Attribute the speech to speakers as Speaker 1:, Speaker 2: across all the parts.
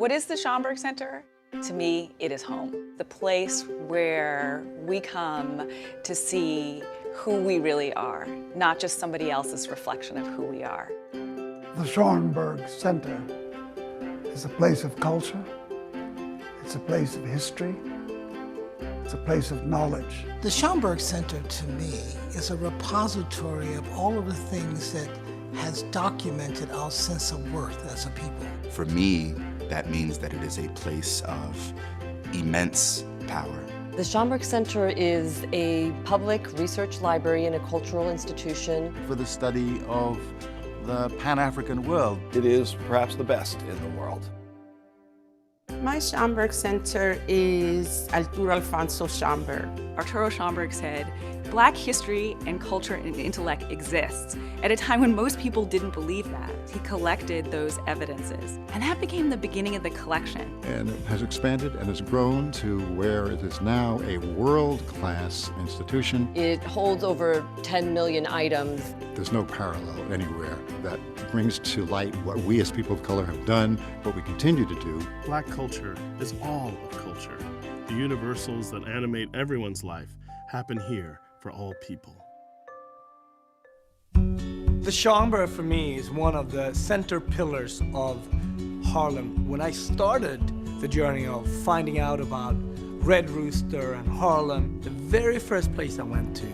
Speaker 1: What is the Schomburg Center? To me, it is home. The place where we come to see who we really are, not just somebody else's reflection of who we are.
Speaker 2: The Schomburg Center is a place of culture, it's a place of history, it's a place of knowledge.
Speaker 3: The Schomburg Center, to me, is a repository of all of the things that has documented our sense of worth as a people.
Speaker 4: For me, that means that it is a place of immense power.
Speaker 5: The Schomburg Center is a public research library and a cultural institution
Speaker 6: for the study of the Pan-African world.
Speaker 7: It is perhaps the best in the world.
Speaker 8: My Schomburg Center is Arturo Alfonso Schomburg.
Speaker 1: Arturo Schomburg said, Black history and culture and intellect exists at a time when most people didn't believe that. He collected those evidences, and that became the beginning of the collection.
Speaker 9: And it has expanded and has grown to where it is now a world-class institution.
Speaker 5: It holds over 10 million items.
Speaker 9: There's no parallel anywhere that brings to light what we as people of color have done, what we continue to do.
Speaker 10: Black culture is all of culture. The universals that animate everyone's life happen here for all people.
Speaker 11: The Schomburg, for me, is one of the center pillars of Harlem. When I started the journey of finding out about Red Rooster and Harlem, the very first place I went to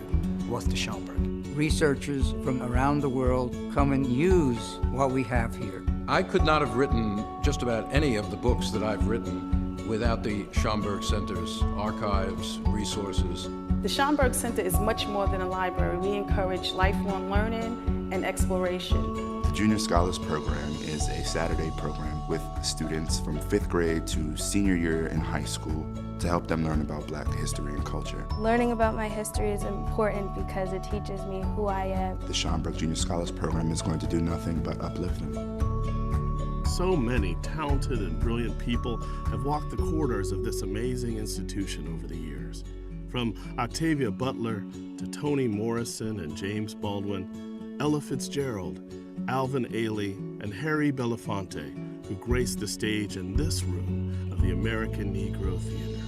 Speaker 11: was the Schomburg.
Speaker 12: Researchers from around the world come and use what we have here.
Speaker 7: I could not have written just about any of the books that I've written without the Schomburg Center's archives, resources.
Speaker 8: The Schomburg Center is much more than a library. We encourage lifelong learning and exploration.
Speaker 4: The Junior Scholars Program is a Saturday program with students from 5th grade to senior year in high school to help them learn about Black history and culture.
Speaker 13: Learning about my history is important because it teaches me who I am.
Speaker 4: The Schomburg Junior Scholars Program is going to do nothing but uplift them.
Speaker 10: So many talented and brilliant people have walked the corridors of this amazing institution over the years. From Octavia Butler to Toni Morrison and James Baldwin, Ella Fitzgerald, Alvin Ailey, and Harry Belafonte, who graced the stage in this room of the American Negro Theater.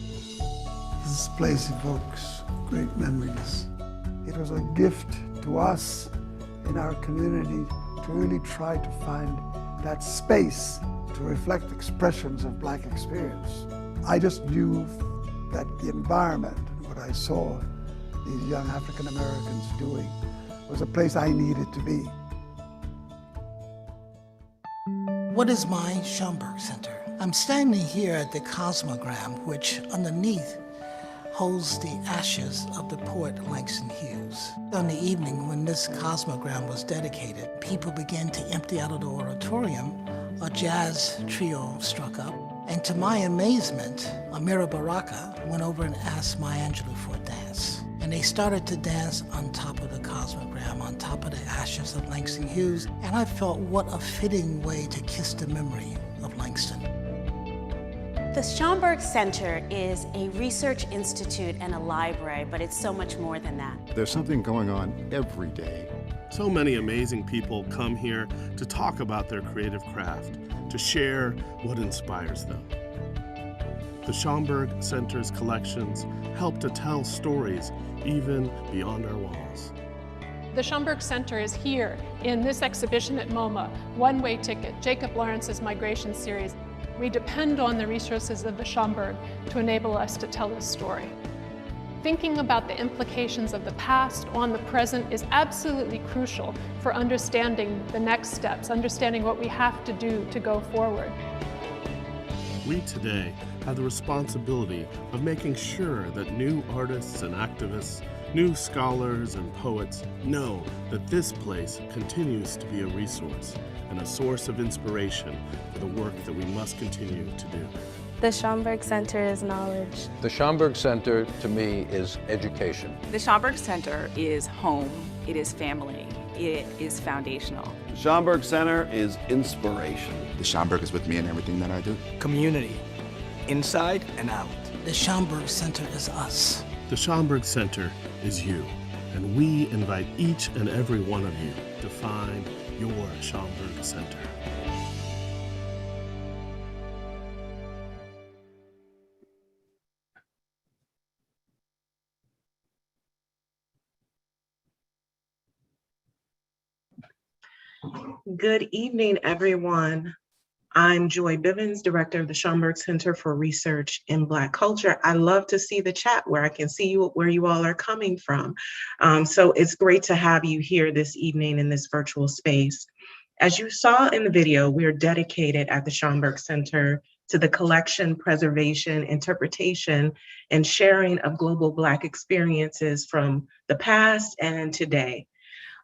Speaker 2: This place evokes great memories. It was a gift to us in our community to really try to find that space to reflect expressions of Black experience. I just knew that the environment and what I saw these young African Americans doing was a place I needed to be.
Speaker 3: What is my Schomburg Center? I'm standing here at the Cosmogram, which underneath holds the ashes of the poet Langston Hughes. On the evening when this Cosmogram was dedicated, people began to empty out of the auditorium. A jazz trio struck up, and to my amazement, Amira Baraka went over and asked Maya Angelou for a dance. And they started to dance on top of the Cosmogram, on top of the ashes of Langston Hughes, and I felt what a fitting way to kiss the memory of Langston.
Speaker 14: The Schomburg Center is a research institute and a library, but it's so much more than that.
Speaker 9: There's something going on every day.
Speaker 10: So many amazing people come here to talk about their creative craft, to share what inspires them. The Schomburg Center's collections help to tell stories even beyond our walls.
Speaker 15: The Schomburg Center is here in this exhibition at MoMA, One Way Ticket, Jacob Lawrence's Migration Series. We depend on the resources of the Schomburg to enable us to tell this story. Thinking about the implications of the past on the present is absolutely crucial for understanding the next steps, understanding what we have to do to go forward.
Speaker 10: We today have the responsibility of making sure that new artists and activists, new scholars and poets know that this place continues to be a resource and a source of inspiration for the work that we must continue to do.
Speaker 13: The Schomburg Center is knowledge.
Speaker 7: The Schomburg Center, to me, is education.
Speaker 1: The Schomburg Center is home, it is family, it is foundational.
Speaker 7: The Schomburg Center is inspiration.
Speaker 4: The Schomburg is with me in everything that I do.
Speaker 11: Community, inside and out.
Speaker 3: The Schomburg Center is us.
Speaker 10: The Schomburg Center is you, and we invite each and every one of you to find your Schomburg Center.
Speaker 16: Good evening, everyone. I'm Joy Bivens, Director of the Schomburg Center for Research in Black Culture. I love to see the chat where I can see where you all are coming from. So it's great to have you here this evening in this virtual space. As you saw in the video, we are dedicated at the Schomburg Center to the collection, preservation, interpretation, and sharing of global Black experiences from the past and today.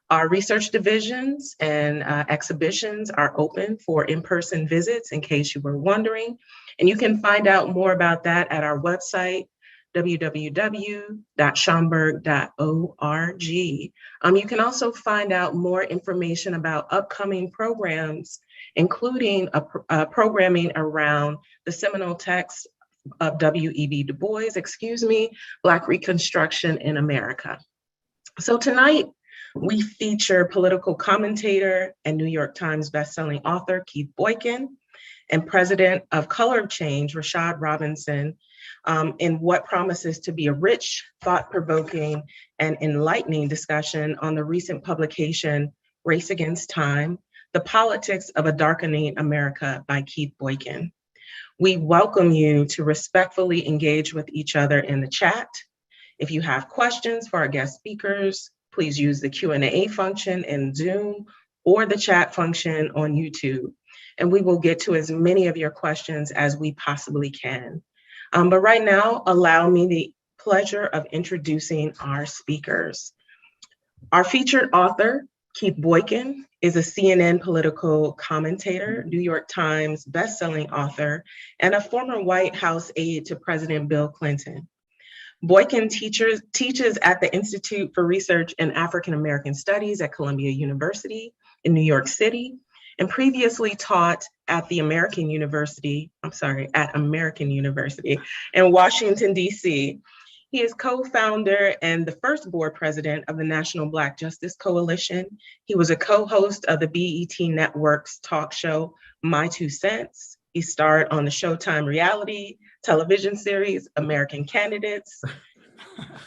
Speaker 16: Our research divisions and exhibitions are open for in-person visits, in case you were wondering. And you can find out more about that at our website, www.schomburg.org. You can also find out more information about upcoming programs, including programming around the seminal text of W.E.B. Du Bois, Black Reconstruction in America. So tonight, we feature political commentator and New York Times bestselling author Keith Boykin and president of Color of Change, Rashad Robinson, in what promises to be a rich, thought-provoking, and enlightening discussion on the recent publication, Race Against Time, The Politics of a Darkening America by Keith Boykin. We welcome you to respectfully engage with each other in the chat. If you have questions for our guest speakers, please use the Q&A function in Zoom or the chat function on YouTube. And we will get to as many of your questions as we possibly can. But right now, allow me the pleasure of introducing our speakers. Our featured author, Keith Boykin, is a CNN political commentator, New York Times bestselling author, and a former White House aide to President Bill Clinton. Boykin teaches at the Institute for Research in African American Studies at Columbia University in New York City, and previously taught at American University in Washington, D.C. He is co-founder and the first board president of the National Black Justice Coalition. He was a co-host of the BET Network's talk show, My Two Cents. He starred on the Showtime reality television series, American Candidates.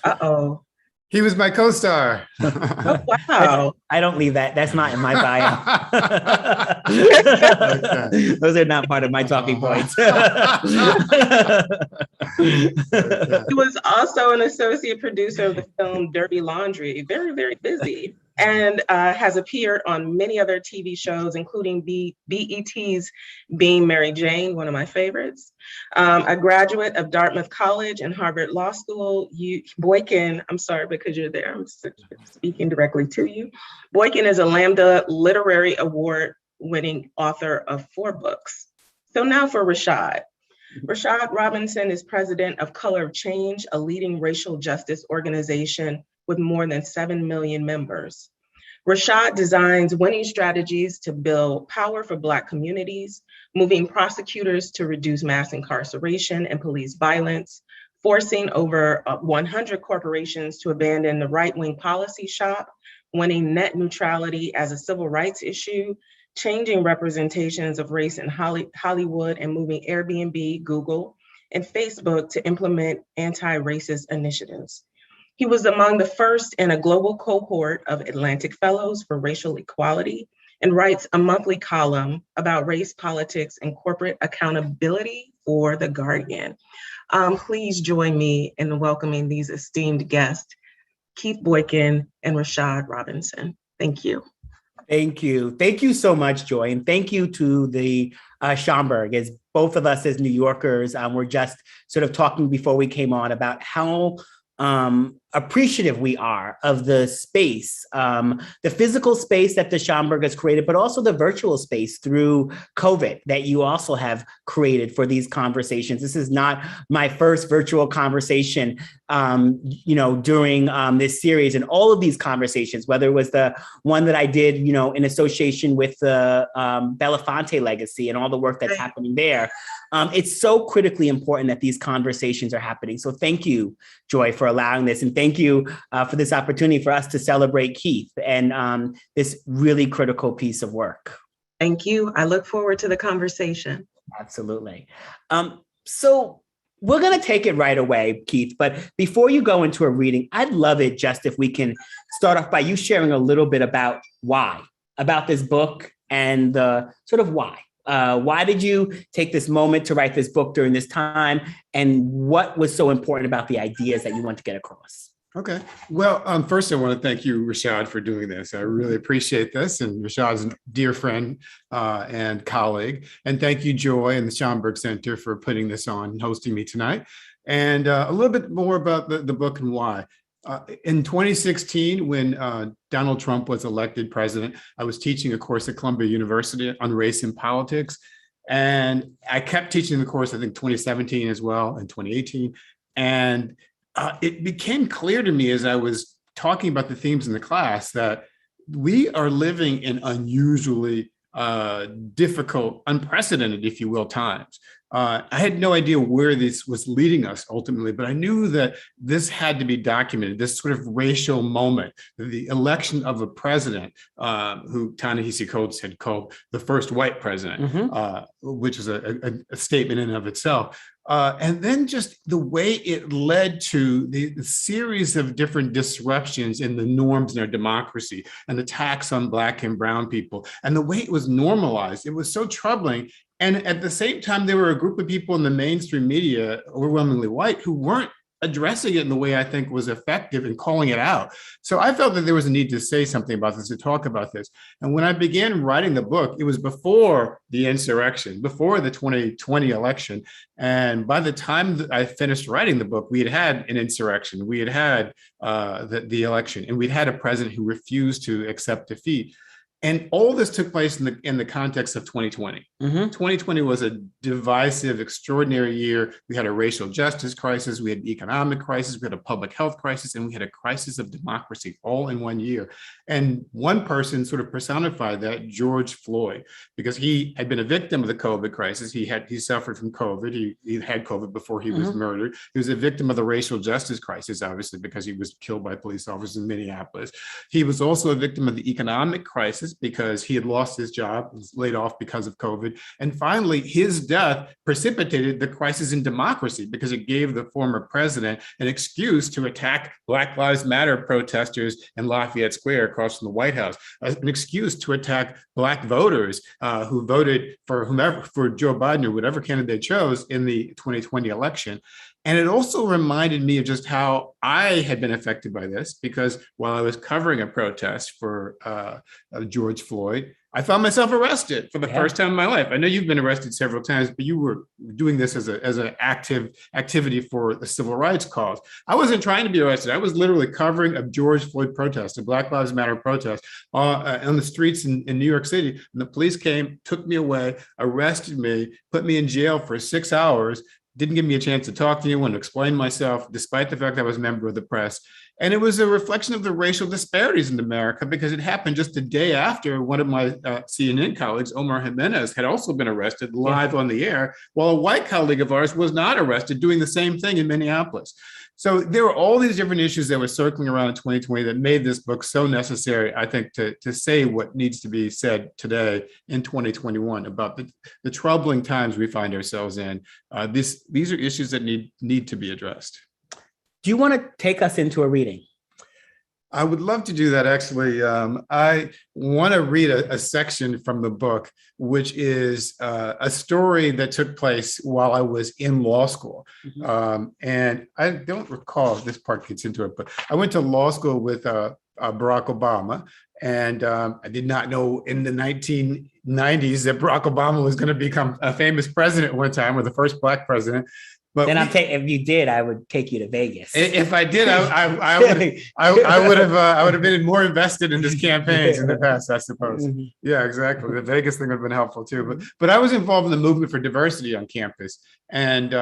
Speaker 16: Uh-oh.
Speaker 17: He was my co-star.
Speaker 16: Oh, wow.
Speaker 18: I don't leave that. That's not in my bio. Those are not part of my talking points.
Speaker 16: He was also an associate producer of the film Dirty Laundry, very, very busy, and has appeared on many other TV shows, including BET's Being Mary Jane, one of my favorites. A graduate of Dartmouth College and Harvard Law School, Boykin, I'm sorry because you're there, I'm speaking directly to you. Boykin is a Lambda Literary Award-winning author of 4 books. So now for Rashad. Rashad Robinson is president of Color of Change, a leading racial justice organization with more than 7 million members. Rashad designs winning strategies to build power for Black communities, moving prosecutors to reduce mass incarceration and police violence, forcing over 100 corporations to abandon the right-wing policy shop, winning net neutrality as a civil rights issue, changing representations of race in Hollywood, and moving Airbnb, Google, and Facebook to implement anti-racist initiatives. He was among the first in a global cohort of Atlantic Fellows for Racial Equality and writes a monthly column about race, politics, and corporate accountability for The Guardian. Please join me in welcoming these esteemed guests, Keith Boykin and Rashad Robinson. Thank you.
Speaker 18: Thank you. Thank you so much, Joy. And thank you to the Schomburg. As both of us as New Yorkers, we're just sort of talking before we came on about how appreciative we are of the space, the physical space that the Schomburg has created, but also the virtual space through COVID that you also have created for these conversations. This is not my first virtual conversation, during this series, and all of these conversations, whether it was the one that I did, in association with the Belafonte legacy and all the work that's happening there. It's so critically important that these conversations are happening. So thank you, Joy, for allowing this. And thank you for this opportunity for us to celebrate Keith and this really critical piece of work.
Speaker 16: Thank you. I look forward to the conversation.
Speaker 18: Absolutely. So we're going to take it right away, Keith. But before you go into a reading, I'd love it just if we can start off by you sharing a little bit about why about this book and the sort of why? Why did you take this moment to write this book during this time? And what was so important about the ideas that you want to get across?
Speaker 17: Okay. Well, first I want to thank you, Rashad, for doing this. I really appreciate this. And Rashad's a dear friend and colleague. And thank you, Joy and the Schomburg Center for putting this on and hosting me tonight. And a little bit more about the book and why. In 2016, when Donald Trump was elected president, I was teaching a course at Columbia University on race and politics. And I kept teaching the course, I think 2017 as well, and 2018. And it became clear to me as I was talking about the themes in the class that we are living in unusually difficult, unprecedented, if you will, times. I had no idea where this was leading us ultimately, but I knew that this had to be documented, this sort of racial moment, the election of a president who Ta-Nehisi Coates had called the first white president, which is a statement in and of itself. And then just the way it led to the series of different disruptions in the norms in our democracy and attacks on Black and brown people, and the way it was normalized. It was so troubling. And at the same time, there were a group of people in the mainstream media, overwhelmingly white, who weren't addressing it in the way I think was effective and calling it out. So I felt that there was a need to say something about this, to talk about this. And when I began writing the book, it was before the insurrection, before the 2020 election. And by the time that I finished writing the book, we had had an insurrection, we had had the election, and we'd had a president who refused to accept defeat. And all this took place in the context of 2020. 2020 was a divisive, extraordinary year. We had a racial justice crisis, we had an economic crisis, we had a public health crisis, and we had a crisis of democracy all in one year. And one person sort of personified that, George Floyd, because he had been a victim of the COVID crisis. He suffered from COVID. He had COVID before he was murdered. He was a victim of the racial justice crisis, obviously, because he was killed by police officers in Minneapolis. He was also a victim of the economic crisis because he had lost his job, was laid off because of COVID. And finally, his death precipitated the crisis in democracy because it gave the former president an excuse to attack Black Lives Matter protesters in Lafayette Square across from the White House, an excuse to attack Black voters who voted for Joe Biden or whatever candidate they chose in the 2020 election. And it also reminded me of just how I had been affected by this, because while I was covering a protest for George Floyd, I found myself arrested for the first time in my life. I know you've been arrested several times, but you were doing this as an activity for the civil rights cause. I wasn't trying to be arrested. I was literally covering a George Floyd protest, a Black Lives Matter protest on the streets in New York City. And the police came, took me away, arrested me, put me in jail for 6 hours, didn't give me a chance to talk to anyone, to explain myself, despite the fact I was a member of the press. And it was a reflection of the racial disparities in America, because it happened just a day after one of my CNN colleagues, Omar Jimenez, had also been arrested live on the air, while a white colleague of ours was not arrested doing the same thing in Minneapolis. So there were all these different issues that were circling around in 2020 that made this book so necessary, I think, to say what needs to be said today in 2021 about the troubling times we find ourselves in. These are issues that need to be addressed.
Speaker 18: Do you want to take us into a reading?
Speaker 17: I would love to do that, actually. I want to read a section from the book, which is a story that took place while I was in law school. And I don't recall if this part gets into it, but I went to law school with Barack Obama. And I did not know in the 1990s that Barack Obama was going to become a famous president one time, or the first Black president. But
Speaker 18: then if you did, I would take you to Vegas.
Speaker 17: If I did, I would have been more invested in his campaigns in the past, I suppose. Yeah, exactly. The Vegas thing would have been helpful too. But I was involved in the movement for diversity on campus, and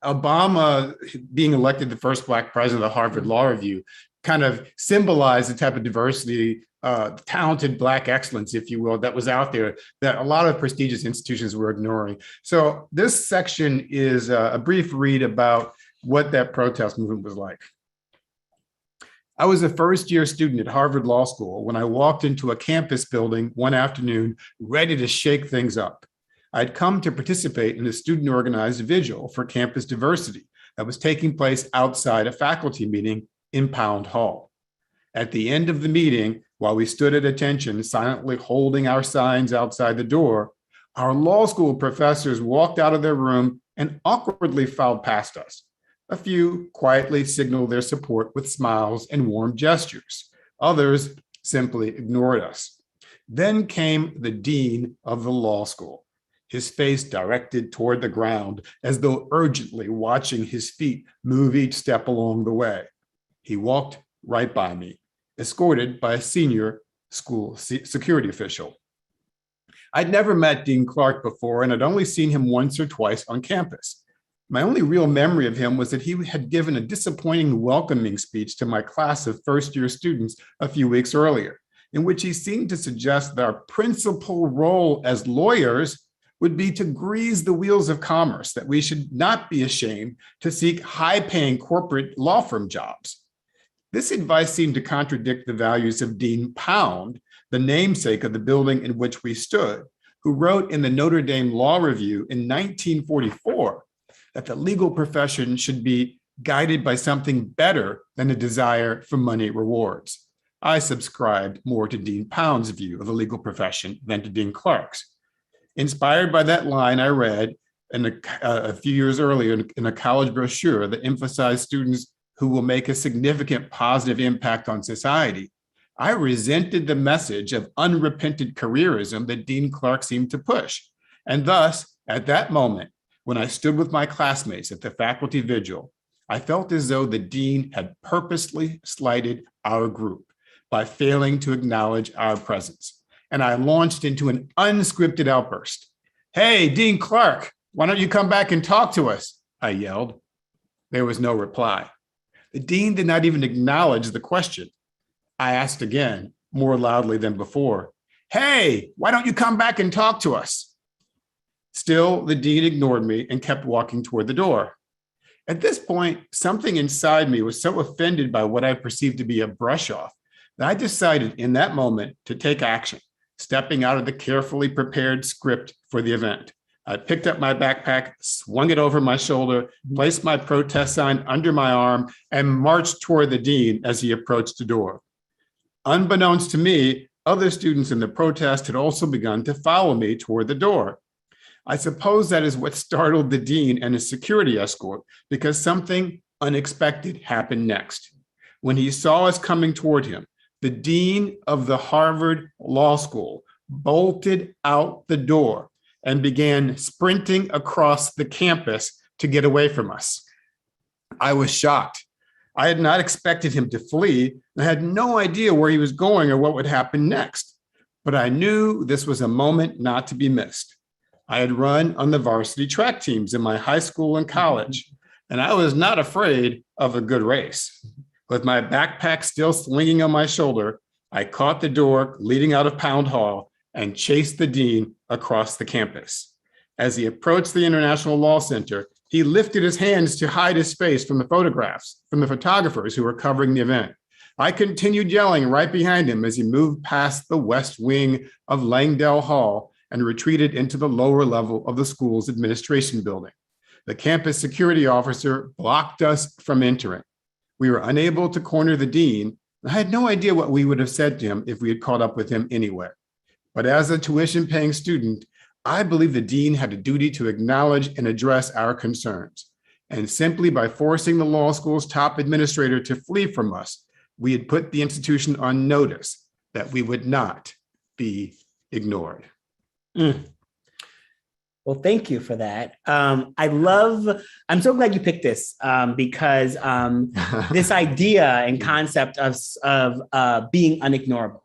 Speaker 17: Obama being elected the first Black president of the Harvard Law Review kind of symbolized the type of diversity, talented Black excellence, if you will, that was out there that a lot of prestigious institutions were ignoring. So this section is a brief read about what that protest movement was like. I was a first-year student at Harvard Law School when I walked into a campus building one afternoon, ready to shake things up. I'd come to participate in a student-organized vigil for campus diversity that was taking place outside a faculty meeting in Pound Hall. At the end of the meeting, while we stood at attention, silently holding our signs outside the door, our law school professors walked out of their room and awkwardly filed past us. A few quietly signaled their support with smiles and warm gestures. Others simply ignored us. Then came the dean of the law school, his face directed toward the ground as though urgently watching his feet move each step along the way. He walked right by me, escorted by a senior school security official. I'd never met Dean Clark before, and I'd only seen him once or twice on campus. My only real memory of him was that he had given a disappointing welcoming speech to my class of first-year students a few weeks earlier, in which he seemed to suggest that our principal role as lawyers would be to grease the wheels of commerce, that we should not be ashamed to seek high-paying corporate law firm jobs. This advice seemed to contradict the values of Dean Pound, the namesake of the building in which we stood, who wrote in the Notre Dame Law Review in 1944 that the legal profession should be guided by something better than a desire for money rewards. I subscribed more to Dean Pound's view of the legal profession than to Dean Clark's. Inspired by that line, I read a few years earlier in a college brochure that emphasized students who will make a significant positive impact on society. I resented the message of unrepented careerism that Dean Clark seemed to push. And thus, at that moment, when I stood with my classmates at the faculty vigil, I felt as though the dean had purposely slighted our group by failing to acknowledge our presence. And I launched into an unscripted outburst. "Hey, Dean Clark, why don't you come back and talk to us?" I yelled. There was no reply. The dean did not even acknowledge the question. I asked again, more loudly than before, "Hey, why don't you come back and talk to us?" Still, the dean ignored me and kept walking toward the door. At this point, something inside me was so offended by what I perceived to be a brush off that I decided in that moment to take action, stepping out of the carefully prepared script for the event. I picked up my backpack, swung it over my shoulder, placed my protest sign under my arm, and marched toward the dean as he approached the door. Unbeknownst to me, other students in the protest had also begun to follow me toward the door. I suppose that is what startled the dean and his security escort, because something unexpected happened next. When he saw us coming toward him, the dean of the Harvard Law School bolted out the door and began sprinting across the campus to get away from us. I was shocked. I had not expected him to flee, and I had no idea where he was going or what would happen next. But I knew this was a moment not to be missed. I had run on the varsity track teams in my high school and college, and I was not afraid of a good race. With my backpack still swinging on my shoulder, I caught the door leading out of Pound Hall and chased the dean across the campus. As he approached the International Law Center, he lifted his hands to hide his face from the photographers who were covering the event. I continued yelling right behind him as he moved past the west wing of Langdale Hall and retreated into the lower level of the school's administration building. The campus security officer blocked us from entering. We were unable to corner the dean, and I had no idea what we would have said to him if we had caught up with him anywhere. But as a tuition-paying student, I believe the dean had a duty to acknowledge and address our concerns. And simply by forcing the law school's top administrator to flee from us, we had put the institution on notice that we would not be ignored.
Speaker 18: Well, thank you for that. I'm so glad you picked this because this idea and concept of being unignorable,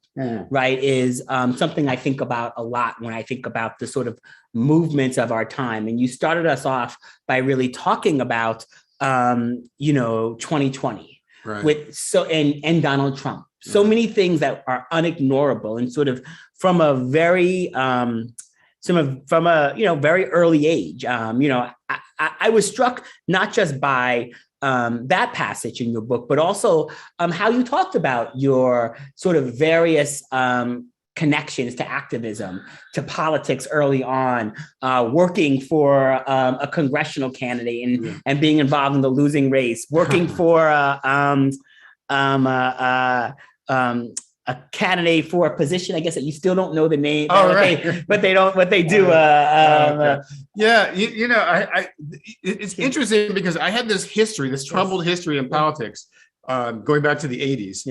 Speaker 18: right, is something I think about a lot when I think about the sort of movements of our time. And you started us off by really talking about, 2020, right, and Donald Trump. So many things that are unignorable and sort of from a very very early age. I was struck not just by that passage in your book, but also how you talked about your sort of various connections to activism, to politics early on, working for a congressional candidate and being involved in the losing race, working for a candidate for a position, I guess, that you still don't know the name,
Speaker 17: Oh, right.
Speaker 18: but they do.
Speaker 17: Yeah, it's interesting because I had this history, this troubled history in politics, going back to the 80s.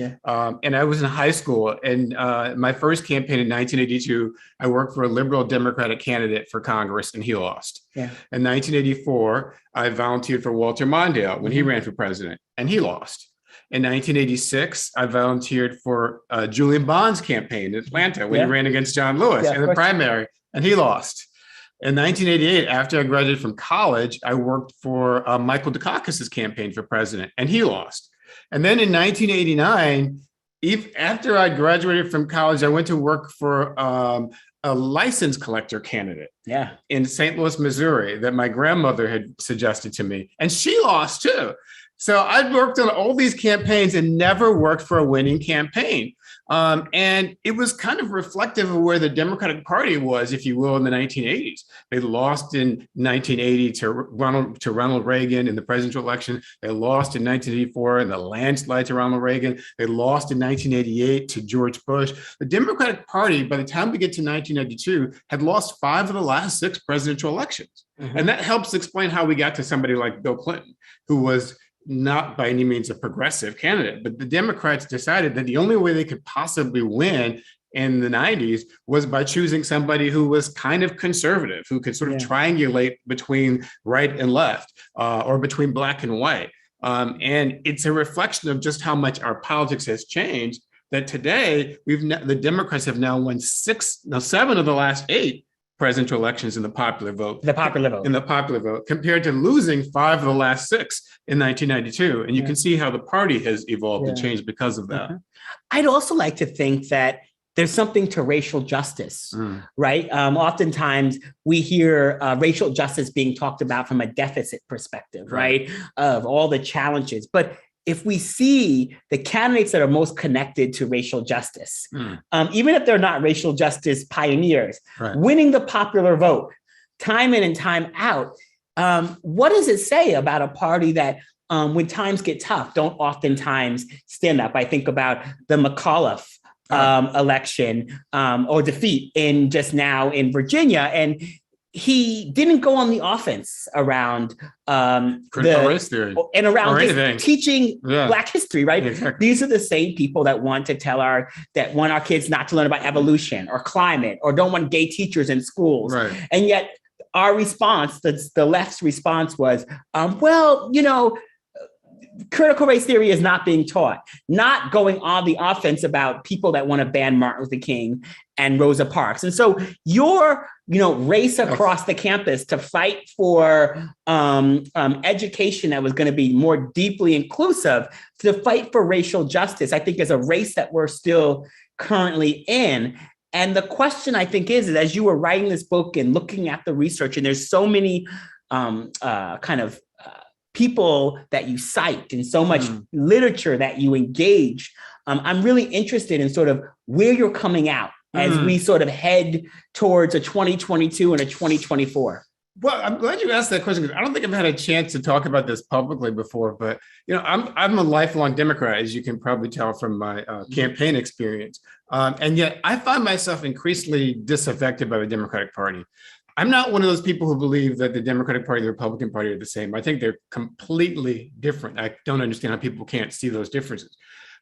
Speaker 17: And I was in high school, and my first campaign in 1982, I worked for a liberal Democratic candidate for Congress, and he lost.
Speaker 18: Yeah.
Speaker 17: In 1984, I volunteered for Walter Mondale when he ran for president, and he lost. In 1986, I volunteered for Julian Bond's campaign in Atlanta when he ran against John Lewis in the primary, and he lost. In 1988, after I graduated from college, I worked for Michael Dukakis's campaign for president, and he lost. And then in 1989, after I graduated from college, I went to work for a license collector candidate in St. Louis, Missouri, that my grandmother had suggested to me, and she lost too. So I'd worked on all these campaigns and never worked for a winning campaign. And it was kind of reflective of where the Democratic Party was, if you will, in the 1980s. They lost in 1980 to Ronald Reagan in the presidential election. They lost in 1984 in the landslide to Ronald Reagan. They lost in 1988 to George Bush. The Democratic Party, by the time we get to 1992, had lost 5 of the last 6 presidential elections. And that helps explain how we got to somebody like Bill Clinton, who was not by any means a progressive candidate, but the Democrats decided that the only way they could possibly win in the 90s was by choosing somebody who was kind of conservative, who could sort of triangulate between right and left, or between black and white. And it's a reflection of just how much our politics has changed, that today the Democrats have now won 7 of the last 8 presidential elections in the popular vote. Compared to losing 5 of the last 6 in 1992. And you can see how the party has evolved and changed because of that.
Speaker 18: I'd also like to think that there's something to racial justice, right? Oftentimes we hear racial justice being talked about from a deficit perspective, right? Of all the challenges. But if we see the candidates that are most connected to racial justice, even if they're not racial justice pioneers, winning the popular vote time in and time out, what does it say about a party that when times get tough, don't oftentimes stand up? I think about the McAuliffe election or defeat just now in Virginia, and he didn't go on the offense around
Speaker 17: critical race theory
Speaker 18: and around just teaching Black history, right? Exactly. These are the same people that want our kids not to learn about evolution or climate, or don't want gay teachers in schools. And yet our response, the left's response was, critical race theory is not being taught, not going on the offense about people that want to ban Martin Luther King and Rosa Parks. And so your race across the campus to fight for education that was going to be more deeply inclusive, to fight for racial justice, I think is a race that we're still currently in. And the question, I think, is as you were writing this book and looking at the research, and there's so many people that you cite and so much literature that you engage, I'm really interested in sort of where you're coming out as we sort of head towards a 2022 and a 2024.
Speaker 17: Well, I'm glad you asked that question, because I don't think I've had a chance to talk about this publicly before, but I'm a lifelong Democrat, as you can probably tell from my campaign experience. And yet I find myself increasingly disaffected by the Democratic Party. I'm not one of those people who believe that the Democratic Party and the Republican Party are the same. I think they're completely different. I don't understand how people can't see those differences.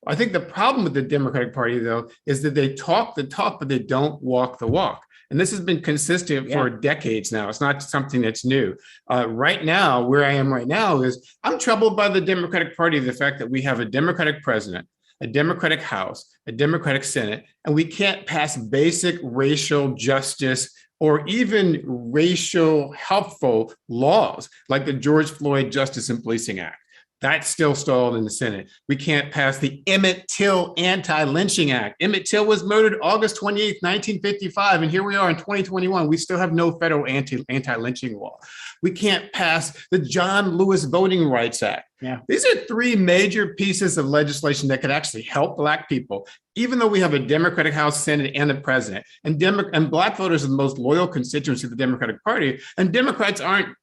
Speaker 17: I think the problem with the Democratic Party, though, is that they talk the talk, but they don't walk the walk. And this has been consistent for decades now. It's not something that's new. Right now, where I am right now is I'm troubled by the Democratic Party, the fact that we have a Democratic president, a Democratic House, a Democratic Senate, and we can't pass basic racial justice or even racial helpful laws like the George Floyd Justice and Policing Act. That's still stalled in the Senate. We can't pass the Emmett Till Anti-Lynching Act. Emmett Till was murdered August 28th, 1955, and here we are in 2021. We still have no federal anti-lynching law. We can't pass the John Lewis Voting Rights Act. These are 3 major pieces of legislation that could actually help Black people, even though we have a Democratic House, Senate, and the president. And Black voters are the most loyal constituency of the Democratic Party, and Democrats aren't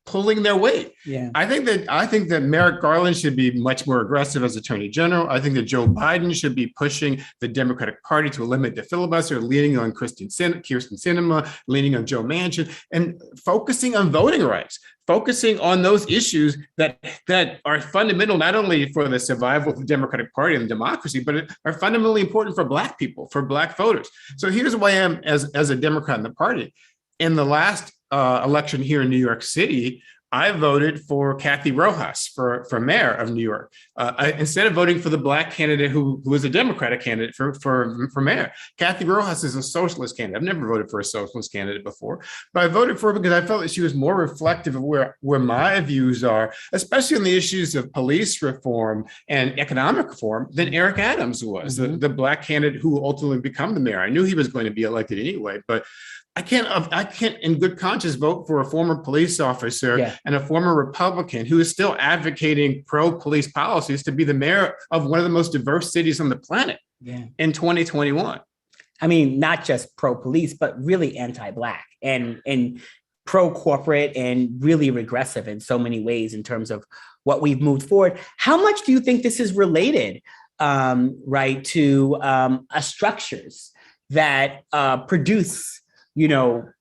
Speaker 17: pulling their weight.
Speaker 18: Yeah.
Speaker 17: I think that Merrick Garland should be much more aggressive as Attorney General. I think that Joe Biden should be pushing the Democratic Party to eliminate the filibuster, leaning on Kyrsten Sinema, leaning on Joe Manchin, and focusing on voting rights, focusing on those issues that are fundamental not only for the survival of the Democratic Party and democracy, but are fundamentally important for Black people, for Black voters. So here's where I am as a Democrat in the party. In the last election here in New York City, I voted for Kathy Rojas for mayor of New York. Instead of voting for the Black candidate who was a Democratic candidate for mayor. Kathy Rojas is a socialist candidate. I've never voted for a socialist candidate before, but I voted for her because I felt that she was more reflective of where my views are, especially on the issues of police reform and economic reform, than Eric Adams was, the Black candidate who ultimately became the mayor. I knew he was going to be elected anyway, but I can't in good conscience vote for a former police officer and a former Republican who is still advocating pro-police policies to be the mayor of one of the most diverse cities on the planet in 2021.
Speaker 18: I mean, not just pro-police, but really anti-Black and pro-corporate and really regressive in so many ways in terms of what we've moved forward. How much do you think this is related, to structures that produce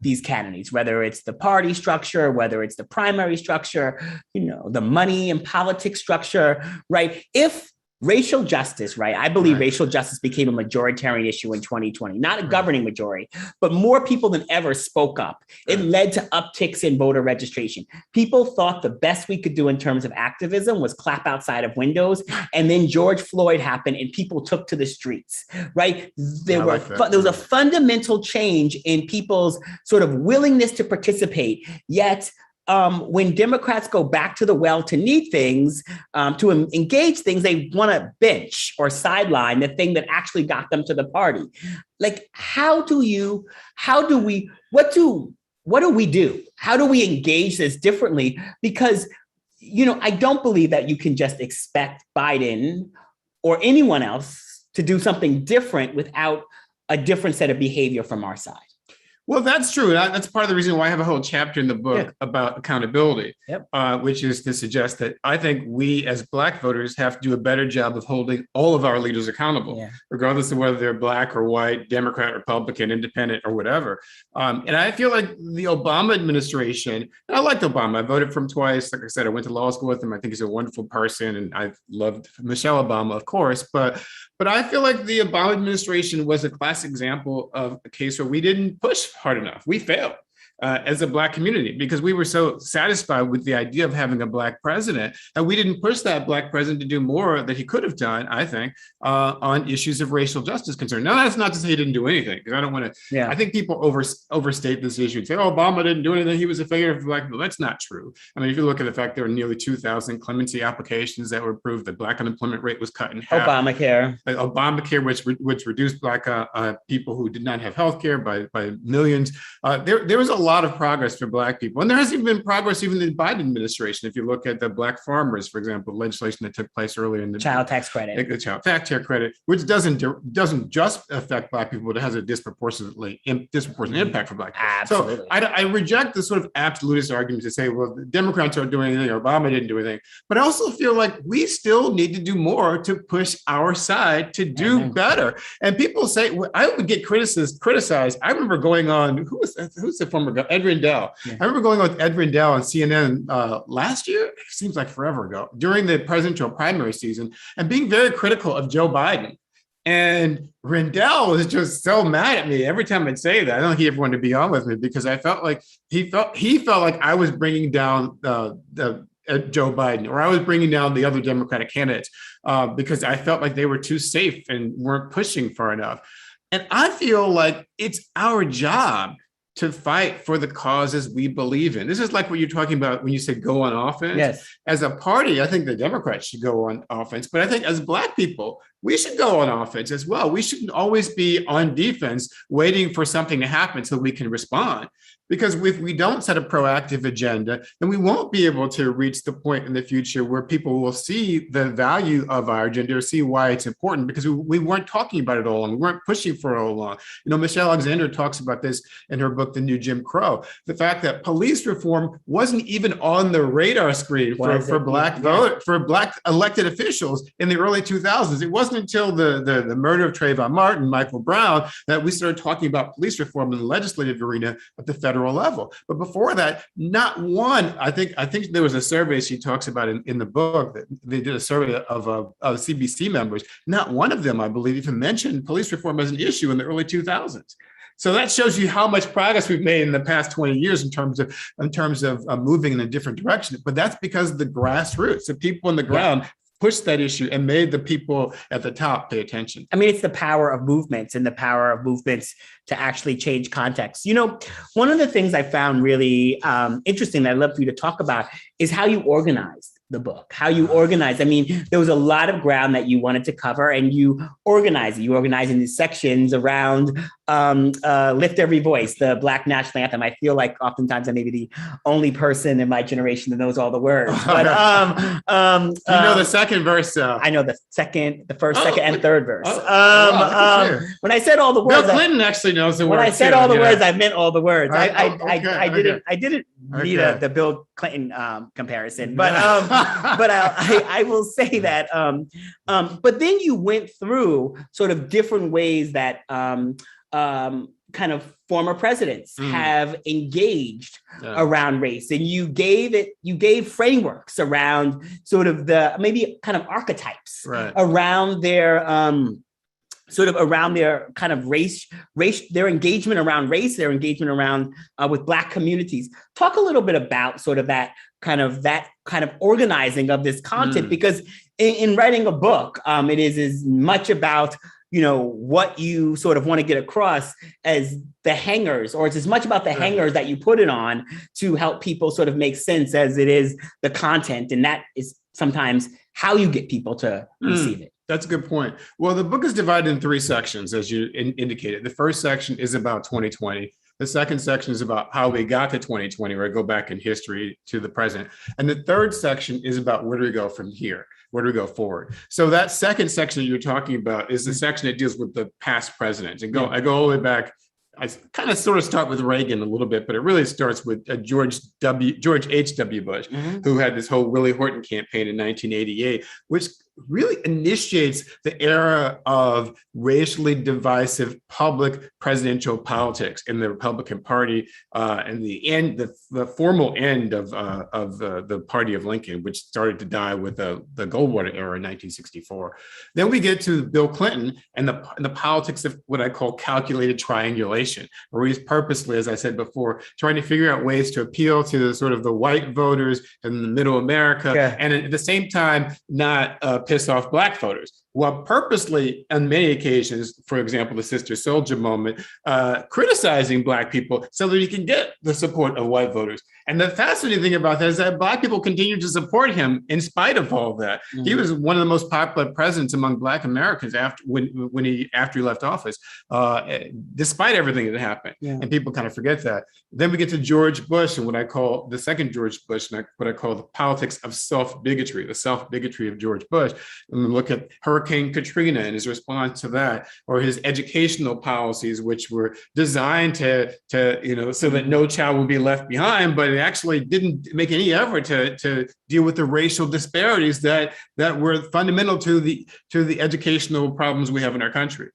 Speaker 18: these candidates, whether it's the party structure, whether it's the primary structure, the money and politics structure, right? If racial justice, right? I believe racial justice became a majoritarian issue in 2020, not a governing majority, but more people than ever spoke up. It led to upticks in voter registration. People thought the best we could do in terms of activism was clap outside of windows. And then George Floyd happened and people took to the streets, right? There was a fundamental change in people's sort of willingness to participate, yet when Democrats go back to the well to need things, to engage things, they want to bench or sideline the thing that actually got them to the party. Like, what do we do? How do we engage this differently? Because, I don't believe that you can just expect Biden or anyone else to do something different without a different set of behavior from our side.
Speaker 17: Well, that's true. That's part of the reason why I have a whole chapter in the book about accountability, which is to suggest that I think we as Black voters have to do a better job of holding all of our leaders accountable, regardless of whether they're Black or white, Democrat, Republican, Independent, or whatever. And I feel like the Obama administration, and I liked Obama. I voted for him twice. Like I said, I went to law school with him. I think he's a wonderful person, and I've loved Michelle Obama, of course. But I feel like the Obama administration was a classic example of a case where we didn't push hard enough. We failed as a Black community because we were so satisfied with the idea of having a Black president, and we didn't push that Black president to do more that he could have done, I think, on issues of racial justice concern. Now, that's not to say he didn't do anything, because I don't want to, I think people overstate this issue and say, oh, Obama didn't do anything, he was a failure for Black people. That's not true. I mean, if you look at the fact there were nearly 2,000 clemency applications that were approved, the Black unemployment rate was cut in half. Obamacare, which reduced Black people who did not have health care by millions. There was a lot of progress for Black people. And there hasn't been progress even in the Biden administration. If you look at the Black farmers, for example, legislation that took place earlier in the
Speaker 18: child tax credit,
Speaker 17: which doesn't just affect Black people, but it has a disproportionate impact for Black people.
Speaker 18: Absolutely.
Speaker 17: So I reject the sort of absolutist argument to say, well, the Democrats aren't doing anything, or Obama didn't do anything. But I also feel like we still need to do more to push our side to do better. And people say, I would get criticized. I remember going on, who's the former governor? Ed Rendell. I remember going with Ed Rendell on CNN last year, it seems like forever ago, during the presidential primary season, and being very critical of Joe Biden. And Rendell was just so mad at me every time I'd say that. I don't think he ever wanted to be on with me because I felt like he felt like I was bringing down Joe Biden, or I was bringing down the other Democratic candidates because I felt like they were too safe and weren't pushing far enough. And I feel like it's our job to fight for the causes we believe in. This is like what you're talking about when you said go on offense.
Speaker 18: Yes.
Speaker 17: As a party, I think the Democrats should go on offense, but I think as Black people, we should go on offense as well. We shouldn't always be on defense, waiting for something to happen so we can respond. Because if we don't set a proactive agenda, then we won't be able to reach the point in the future where people will see the value of our agenda or see why it's important, because we weren't talking about it all along. We weren't pushing for it all along. You know, Michelle Alexander talks about this in her book, The New Jim Crow, the fact that police reform wasn't even on the radar screen for Black elected officials in the early 2000s. It wasn't until the murder of Trayvon Martin, Michael Brown, that we started talking about police reform in the legislative arena at the federal level. But before that, not one, I think there was a survey she talks about in the book, that they did a survey of CBC members. Not one of them, I believe, even mentioned police reform as an issue in the early 2000s. So that shows you how much progress we've made in the past 20 years in terms of moving in a different direction. But that's because of the grassroots, the people on the ground pushed that issue and made the people at the top pay attention.
Speaker 18: I mean, it's the power of movements and the power of movements to actually change context. You know, one of the things I found really interesting that I'd love for you to talk about is how you organized the book, how you organized. I mean, there was a lot of ground that you wanted to cover, and you organized it. You organized in these sections around Lift Every Voice, the Black national anthem. I feel like oftentimes I may be the only person in my generation that knows all the words. But
Speaker 17: you know the second verse.
Speaker 18: I know the first, second, and third verse. When I said all the words,
Speaker 17: Bill Clinton actually knows the words.
Speaker 18: When I said all the words, I meant all the words. I didn't need the Bill Clinton comparison, but I will say that. But then you went through sort of different ways that kind of former presidents have engaged around race, and you gave frameworks around sort of the maybe kind of archetypes around their sort of around their kind of race, their engagement around race, their engagement around with Black communities. Talk a little bit about sort of that kind of organizing of this content, because in writing a book, it is as much about, you know, what you sort of want to get across as the hangers, or it's as much about the hangers that you put it on to help people sort of make sense as it is the content. And that is sometimes how you get people to receive it.
Speaker 17: That's a good point. Well, the book is divided in 3 sections, as you indicated. The first section is about 2020. The second section is about how we got to 2020, where I go back in history to the present. And the third section is about where do we go from here? Where do we go forward? So that second section that you're talking about is the section that deals with the past presidents. And I go all the way back. I kind of sort of start with Reagan a little bit, but it really starts with George H.W. Bush, who had this whole Willie Horton campaign in 1988, which really initiates the era of racially divisive public presidential politics in the Republican Party, and the formal end of the party of Lincoln, which started to die with the Goldwater era in 1964. Then we get to Bill Clinton and the politics of what I call calculated triangulation, where he's purposely, as I said before, trying to figure out ways to appeal to the sort of the white voters in the middle America, and at the same time not piss off Black voters, while purposely on many occasions, for example, the Sister Soldier moment, criticizing Black people so that he can get the support of white voters. And the fascinating thing about that is that Black people continue to support him in spite of all of that. He was one of the most popular presidents among Black Americans after he left office, despite everything that happened. And people kind of forget that. Then we get to George Bush and what I call the second George Bush, and what I call the politics of self-bigotry, the self-bigotry of George Bush. And we look at Hurricane Katrina and his response to that, or his educational policies, which were designed to so that no child would be left behind, but it actually didn't make any effort to deal with the racial disparities that were fundamental to the educational problems we have in our country.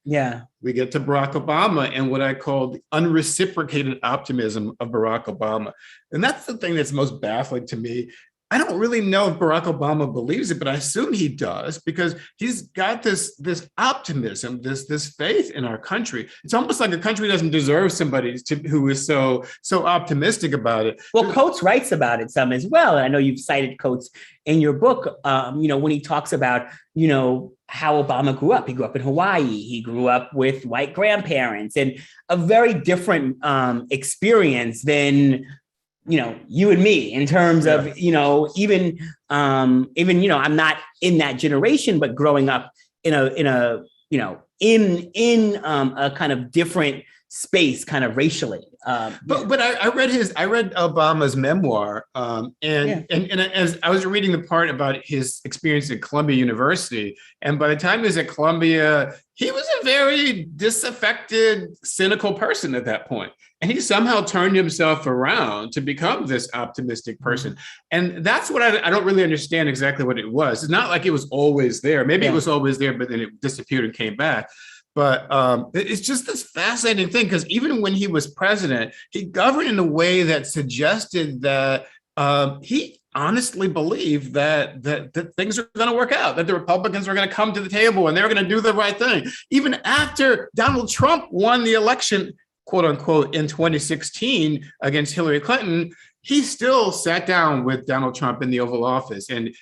Speaker 17: We get to Barack Obama and what I call the unreciprocated optimism of Barack Obama. And that's the thing that's most baffling to me. I don't really know if Barack Obama believes it, but I assume he does, because he's got this optimism, this faith in our country. It's almost like the country doesn't deserve somebody who is so optimistic about it.
Speaker 18: Well, Coates writes about it some as well. And I know you've cited Coates in your book, when he talks about, how Obama grew up. He grew up in Hawaii. He grew up with white grandparents, and a very different experience than you and me in terms of, even I'm not in that generation, but growing up a kind of different space, kind of racially.
Speaker 17: But I read Obama's memoir, and as I was reading the part about his experience at Columbia University, and by the time he was at Columbia, he was a very disaffected, cynical person at that point. And he somehow turned himself around to become this optimistic person. And that's what I don't really understand exactly what it was. It's not like it was always there. Maybe it was always there, but then it disappeared and came back. But it's just this fascinating thing, because even when he was president, he governed in a way that suggested that he honestly believed that things are going to work out, that the Republicans are going to come to the table and they're going to do the right thing. Even after Donald Trump won the election, quote unquote, in 2016 against Hillary Clinton, he still sat down with Donald Trump in the Oval Office and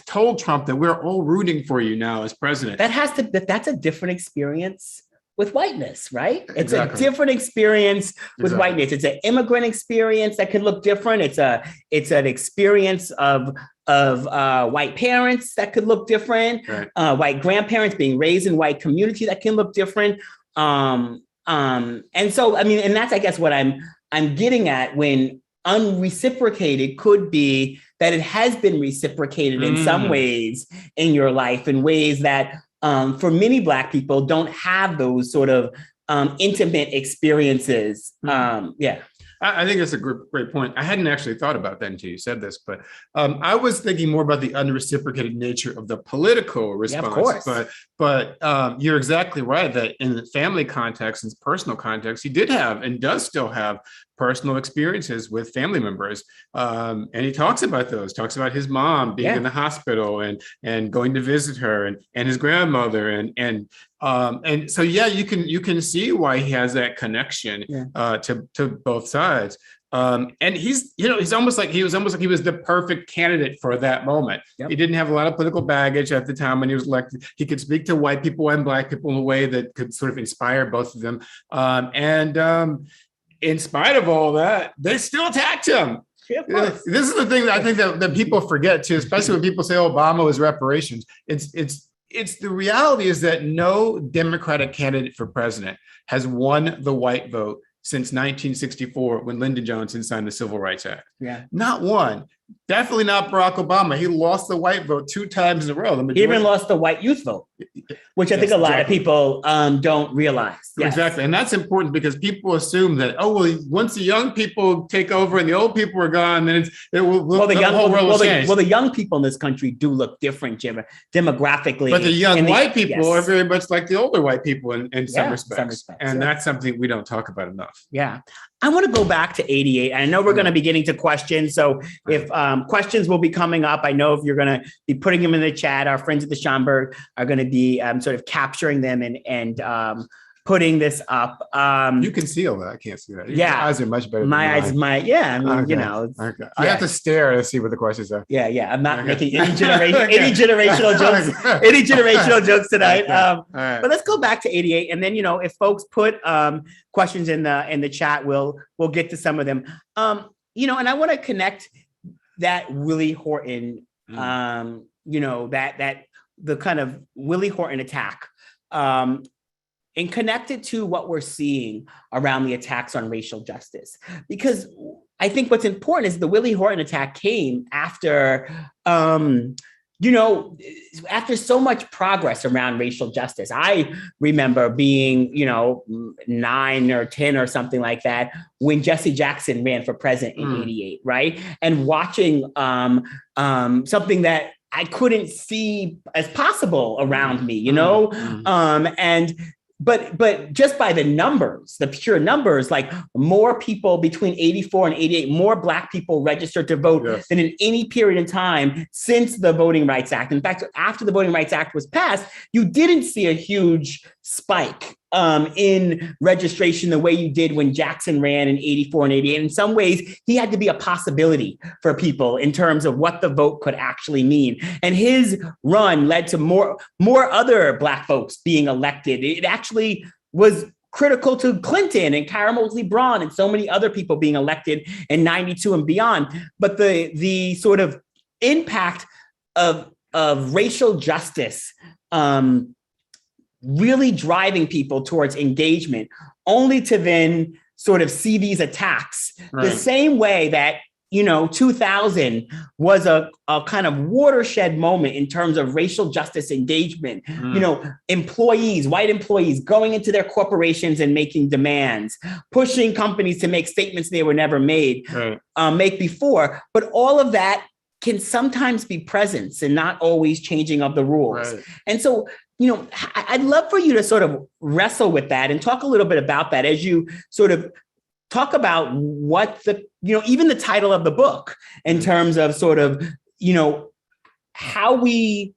Speaker 17: told Trump that we're all rooting for you now as president.
Speaker 18: That's a different experience with whiteness, right? It's a different experience with whiteness. It's an immigrant experience that can look different. It's an experience of white parents that could look different. Right. White grandparents being raised in white community that can look different. And so, I mean, and that's, I guess, what I'm getting at when unreciprocated could be that it has been reciprocated in some ways in your life, in ways that for many Black people don't have those sort of intimate experiences.
Speaker 17: I think that's a great point. I hadn't actually thought about that until you said this, but I was thinking more about the unreciprocated nature of the political response.
Speaker 18: Yeah, of course.
Speaker 17: But you're exactly right that in the family context and personal context, he did have and does still have personal experiences with family members. And he talks about those, talks about his mom being in the hospital and going to visit her and his grandmother. And so, yeah, you can see why he has that connection to both sides. And he's almost like he was the perfect candidate for that moment. Yep. He didn't have a lot of political baggage at the time when he was elected. He could speak to white people and Black people in a way that could sort of inspire both of them. In spite of all that, they still attacked him. This is the thing that I think that people forget too, especially when people say Obama was reparations. It's the reality is that no Democratic candidate for president has won the white vote since 1964 when Lyndon Johnson signed the Civil Rights Act.
Speaker 18: Yeah.
Speaker 17: Not one. Definitely not Barack Obama. He lost the white vote 2 times in a row.
Speaker 18: He even lost the white youth vote, which I think a lot of people don't realize. Yes.
Speaker 17: Exactly. And that's important because people assume that, once the young people take over and the old people are gone, then the whole world will change.
Speaker 18: The young people in this country do look different demographically.
Speaker 17: But the young white people are very much like the older white people in some respects. And that's something we don't talk about enough.
Speaker 18: Yeah. I want to go back to 88. I know we're going to be getting to questions. So if questions will be coming up, I know if you're going to be putting them in the chat, our friends at the Schomburg are going to be sort of capturing them and putting this up.
Speaker 17: You can see all that. I can't see that. Your eyes are much better.
Speaker 18: My eyes, I mean, you know.
Speaker 17: Okay. I have to stare to see what the questions are.
Speaker 18: Yeah. I'm not making any generational jokes, any generational jokes tonight.
Speaker 17: Right.
Speaker 18: But let's go back to 88. And then, if folks put questions in the chat, we'll get to some of them. And I want to connect that Willie Horton, that the kind of Willie Horton attack, and connect it to what we're seeing around the attacks on racial justice. Because I think what's important is the Willie Horton attack came after, after so much progress around racial justice. I remember being, 9 or 10 or something like that when Jesse Jackson ran for president in 88, right? And watching something that I couldn't see as possible around me, But just by the numbers, the pure numbers, like more people between 84 and 88, more Black people registered to vote than in any period in time since the Voting Rights Act. In fact, after the Voting Rights Act was passed, you didn't see a huge spike in registration the way you did when Jackson ran in 84 and 88. In some ways, he had to be a possibility for people in terms of what the vote could actually mean. And his run led to more other Black folks being elected. It actually was critical to Clinton and Kyra Mosley Braun and so many other people being elected in 92 and beyond. But the sort of impact of racial justice really driving people towards engagement, only to then sort of see these attacks the same way that 2000 was a kind of watershed moment in terms of racial justice engagement. Employees, white employees going into their corporations and making demands, pushing companies to make statements they were never made, make before. But all of that can sometimes be presence and not always changing of the rules. And so, I'd love for you to sort of wrestle with that and talk a little bit about that as you sort of talk about what even the title of the book in terms of sort of, how we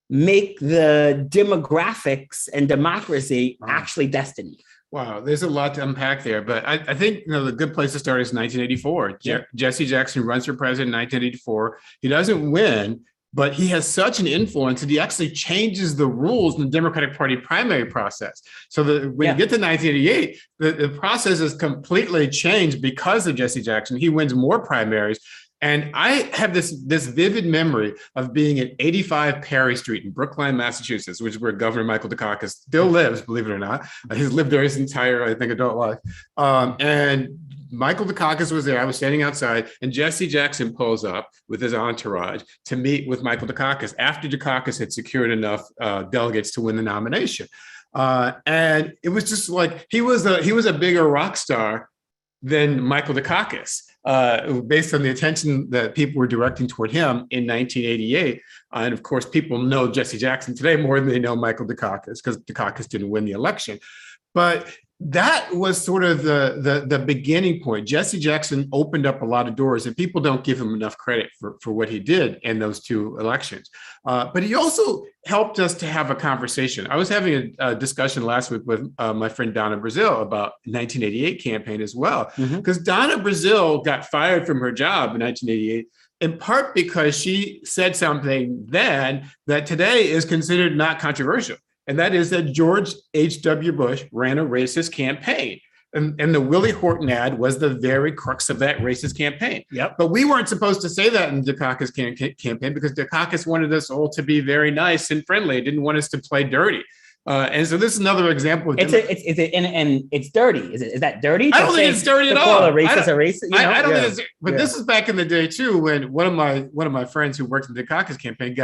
Speaker 18: make the demographics and democracy actually destiny.
Speaker 17: Wow, there's a lot to unpack there, but I think the good place to start is 1984. Jesse Jackson runs for president in 1984. He doesn't win, but he has such an influence that he actually changes the rules in the Democratic Party primary process. So when you get to 1988, the process is completely changed because of Jesse Jackson. He wins more primaries. And I have this vivid memory of being at 85 Perry Street in Brookline, Massachusetts, which is where Governor Michael Dukakis still lives, believe it or not. He's lived there his entire, I think, adult life. And Michael Dukakis was there. I was standing outside, and Jesse Jackson pulls up with his entourage to meet with Michael Dukakis after Dukakis had secured enough delegates to win the nomination. And it was just like he was a bigger rock star than Michael Dukakis, based on the attention that people were directing toward him in 1988. And of course, people know Jesse Jackson today more than they know Michael Dukakis, because Dukakis didn't win the election. But that was sort of the beginning point. Jesse Jackson opened up a lot of doors, and people don't give him enough credit for what he did in those two elections. But he also helped us to have a conversation. I was having a discussion last week with my friend Donna Brazil about the 1988 campaign as well, because Donna Brazil got fired from her job in 1988, in part because she said something then that today is considered not controversial. And that is that George H.W. Bush ran a racist campaign. And the Willie Horton ad was the very crux of that racist campaign. But we weren't supposed to say that in Dukakis' campaign, because Dukakis wanted us all to be very nice and friendly. He didn't want us to play dirty. And so this is another example.
Speaker 18: And it's dirty. Is that dirty?
Speaker 17: I don't think it's dirty at all.
Speaker 18: A racist a racist.
Speaker 17: I don't think it's. But this is back in the day too, when one of my friends who worked in the Dukakis campaign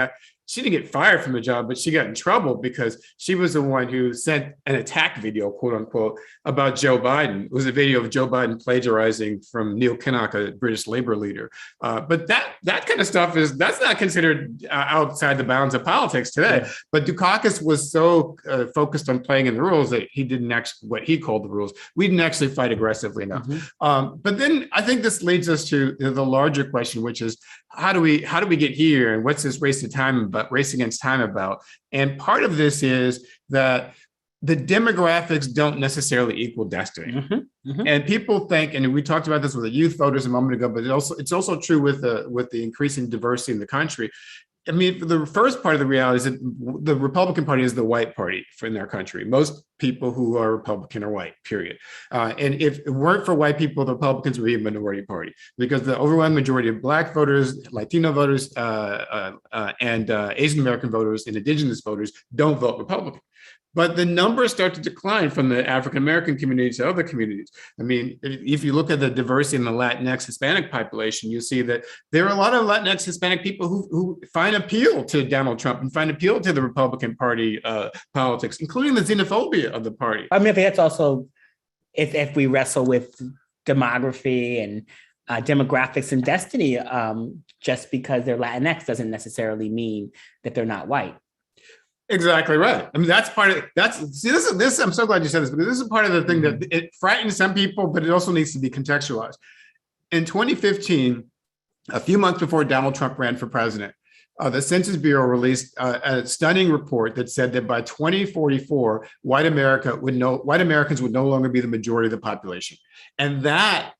Speaker 17: she didn't get fired from the job, but she got in trouble because she was the one who sent an attack video, quote unquote, about Joe Biden. It was a video of Joe Biden plagiarizing from Neil Kinnock, a British Labour leader. But that kind of stuff that's not considered outside the bounds of politics today. But Dukakis was so focused on playing in the rules that he didn't actually, what he called the rules, we didn't actually fight aggressively enough. But then I think this leads us to the larger question, which is how do we get here, and what's this race against time about? And part of this is that the demographics don't necessarily equal destiny. And people think, and we talked about this with the youth voters a moment ago, but it's also true with the increasing diversity in the country. I mean, the first part of the reality is that the Republican Party is the white party in their country. Most people who are Republican are white, period. And if it weren't for white people, the Republicans would be a minority party, because the overwhelming majority of Black voters, Latino voters, and Asian American voters and Indigenous voters don't vote Republican. But the numbers start to decline from the African American community to other communities. I mean, if you look at the diversity in the Latinx Hispanic population, you see that there are a lot of Latinx Hispanic people who find appeal to Donald Trump and find appeal to the Republican Party politics, including the xenophobia of the party.
Speaker 18: I mean, I think that's also, if we wrestle with demography and demographics and destiny, just because they're Latinx doesn't necessarily mean that they're not white.
Speaker 17: Exactly right. I mean, that's part of this. I'm so glad you said this, because this is part of the thing that it frightens some people, but it also needs to be contextualized. In 2015, a few months before Donald Trump ran for president, the Census Bureau released a stunning report that said that by 2044, white Americans would no longer be the majority of the population. And that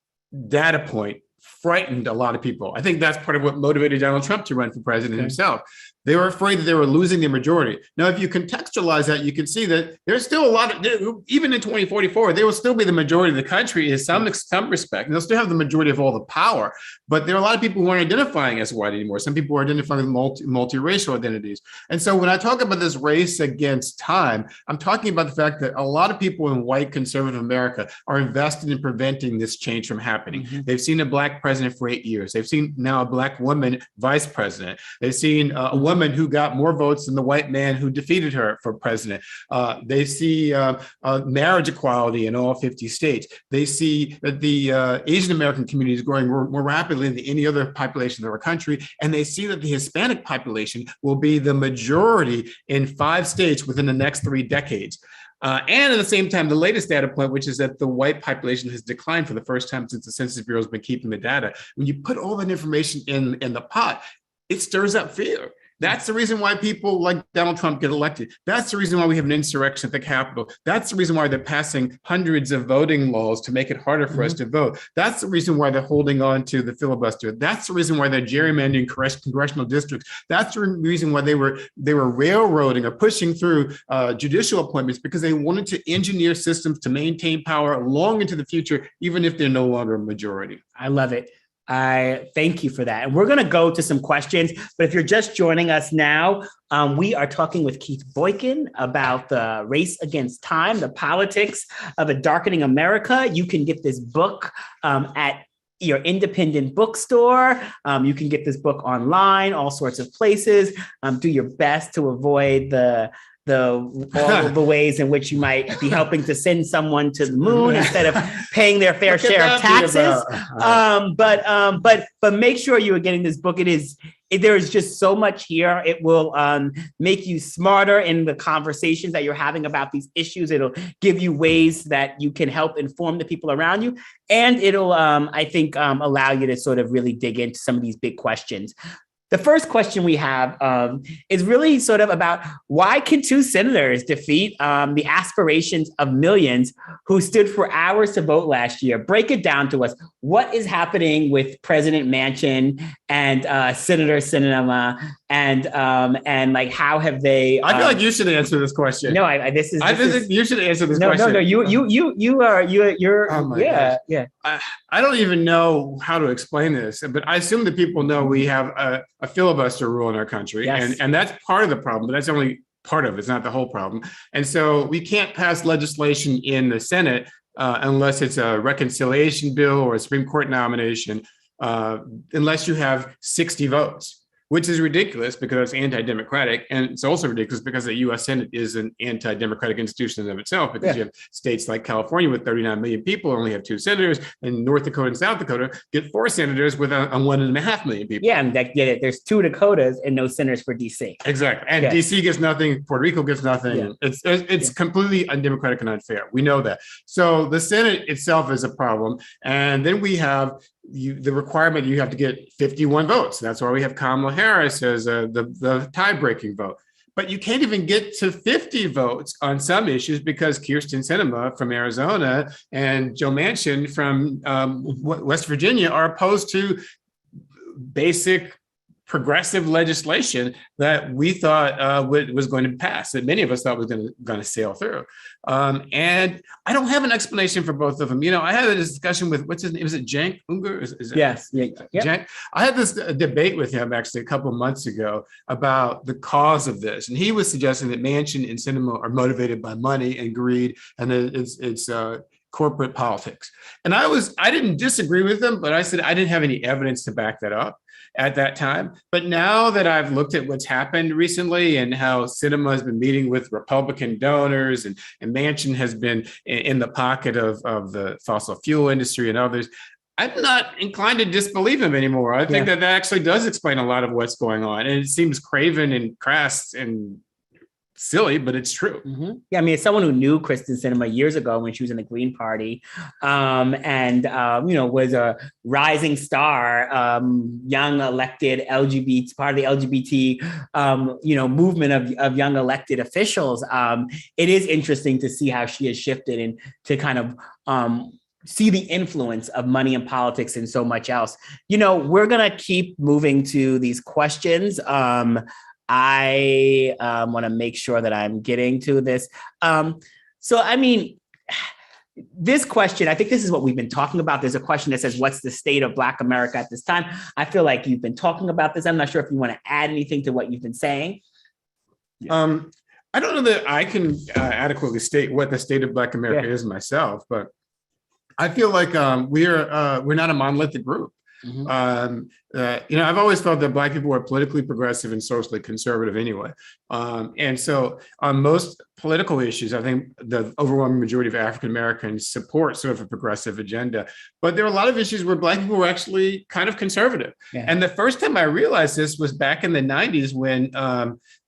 Speaker 17: data point frightened a lot of people. I think that's part of what motivated Donald Trump to run for president himself. They were afraid that they were losing their majority. Now, if you contextualize that, you can see that there's still a lot of, even in 2044, they will still be the majority of the country in some respect. And they'll still have the majority of all the power. But there are a lot of people who aren't identifying as white anymore. Some people are identifying with multiracial identities. And so when I talk about this race against time, I'm talking about the fact that a lot of people in white conservative America are invested in preventing this change from happening. They've seen a Black president for 8 years. They've seen now a Black woman vice president. They've seen a woman who got more votes than the white man who defeated her for president. They see marriage equality in all 50 states. They see that the Asian American community is growing more rapidly than any other population of our country. And they see that the Hispanic population will be the majority in 5 states within the next 3 decades. And at the same time, the latest data point, which is that the white population has declined for the first time since the Census Bureau has been keeping the data. When you put all that information in the pot, it stirs up fear. That's the reason why people like Donald Trump get elected. That's the reason why we have an insurrection at the Capitol. That's the reason why they're passing hundreds of voting laws to make it harder for us to vote. That's the reason why they're holding on to the filibuster. That's the reason why they're gerrymandering congressional districts. That's the reason why they were railroading or pushing through judicial appointments, because they wanted to engineer systems to maintain power long into the future, even if they're no longer a majority.
Speaker 18: I love it. I thank you for that. And we're going to go to some questions. But if you're just joining us now, we are talking with Keith Boykin about the race against time, the politics of a darkening America. You can get this book at your independent bookstore. You can get this book online, all sorts of places. Do your best to avoid all of the ways in which you might be helping to send someone to the moon instead of paying their fair share of taxes. But make sure you are getting this book. There is just so much here. It will make you smarter in the conversations that you're having about these issues. It'll give you ways that you can help inform the people around you. And it'll, I think, allow you to sort of really dig into some of these big questions. The first question we have is really sort of about why can 2 senators defeat the aspirations of millions who stood for hours to vote last year? Break it down to us. What is happening with President Manchin and Senator Sinema, and like how have they?
Speaker 17: I feel like you should answer this question.
Speaker 18: No,
Speaker 17: I think you should answer this question.
Speaker 18: No. You're.
Speaker 17: Oh my
Speaker 18: gosh.
Speaker 17: Yeah. I don't even know how to explain this, but I assume that people know we have a filibuster rule in our country,
Speaker 18: yes.
Speaker 17: and that's part of the problem, but that's only part of it. It's not the whole problem. And so we can't pass legislation in the Senate unless it's a reconciliation bill or a Supreme Court nomination, unless you have 60 votes. Which is ridiculous because it's anti-democratic. And it's also ridiculous because the US Senate is an anti-democratic institution in and of itself, because you have states like California with 39 million people only have 2 senators, and North Dakota and South Dakota get 4 senators with 1.5 million people.
Speaker 18: Yeah, and there's 2 Dakotas and no senators for DC.
Speaker 17: Exactly. And DC gets nothing, Puerto Rico gets nothing. Yeah. It's completely undemocratic and unfair. We know that. So the Senate itself is a problem. And then we have the requirement you have to get 51 votes. That's why we have Kamala Harris as the tie-breaking vote. But you can't even get to 50 votes on some issues because Kyrsten Sinema from Arizona and Joe Manchin from West Virginia are opposed to basic progressive legislation that we thought was going to pass, that many of us thought was going to sail through. And I don't have an explanation for both of them. You know, I had a discussion with, what's his name? Was it Cenk Unger?
Speaker 18: Yes.
Speaker 17: Cenk? I had this debate with him actually a couple of months ago about the cause of this. And he was suggesting that Manchin and Sinema are motivated by money and greed, and it's corporate politics. And I didn't disagree with them, but I said I didn't have any evidence to back that up at that time. But now that I've looked at what's happened recently and how Sinema has been meeting with Republican donors and Manchin has been in the pocket of the fossil fuel industry and others, I'm not inclined to disbelieve him anymore. I think that actually does explain a lot of what's going on. And it seems craven and crass and silly, but it's true.
Speaker 18: Mm-hmm. Yeah, I mean, as someone who knew Kyrsten Sinema years ago when she was in the Green Party, and was a rising star, young elected LGBT, part of the LGBT, movement of young elected officials. It is interesting to see how she has shifted and to kind of see the influence of money and politics and so much else. You know, we're gonna keep moving to these questions. I want to make sure that I'm getting to this. So, I mean, this question, I think this is what we've been talking about. There's a question that says, what's the state of Black America at this time? I feel like you've been talking about this. I'm not sure if you want to add anything to what you've been saying.
Speaker 17: I don't know that I can adequately state what the state of Black America is myself, but I feel like we're not a monolithic group. I've always felt that Black people were politically progressive and socially conservative anyway. And so on most political issues, I think the overwhelming majority of African Americans support sort of a progressive agenda. But there are a lot of issues where Black people were actually kind of conservative. And the first time I realized this was back in the 90s when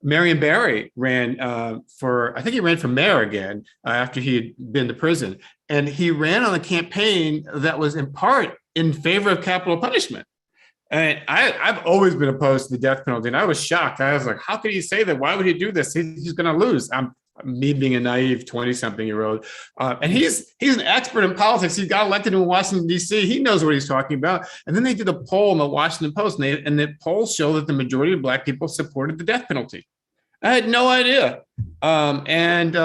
Speaker 17: Marion Barry ran I think he ran for mayor again after he had been to prison. And he ran on a campaign that was in part in favor of capital punishment. And I've always been opposed to the death penalty. And I was shocked. I was like, how could he say that? Why would he do this? He's going to lose. Me being a naive 20-something-year-old. And he's an expert in politics. He got elected in Washington, D.C. He knows what he's talking about. And then they did a poll in the Washington Post, and the polls show that the majority of Black people supported the death penalty. I had no idea. And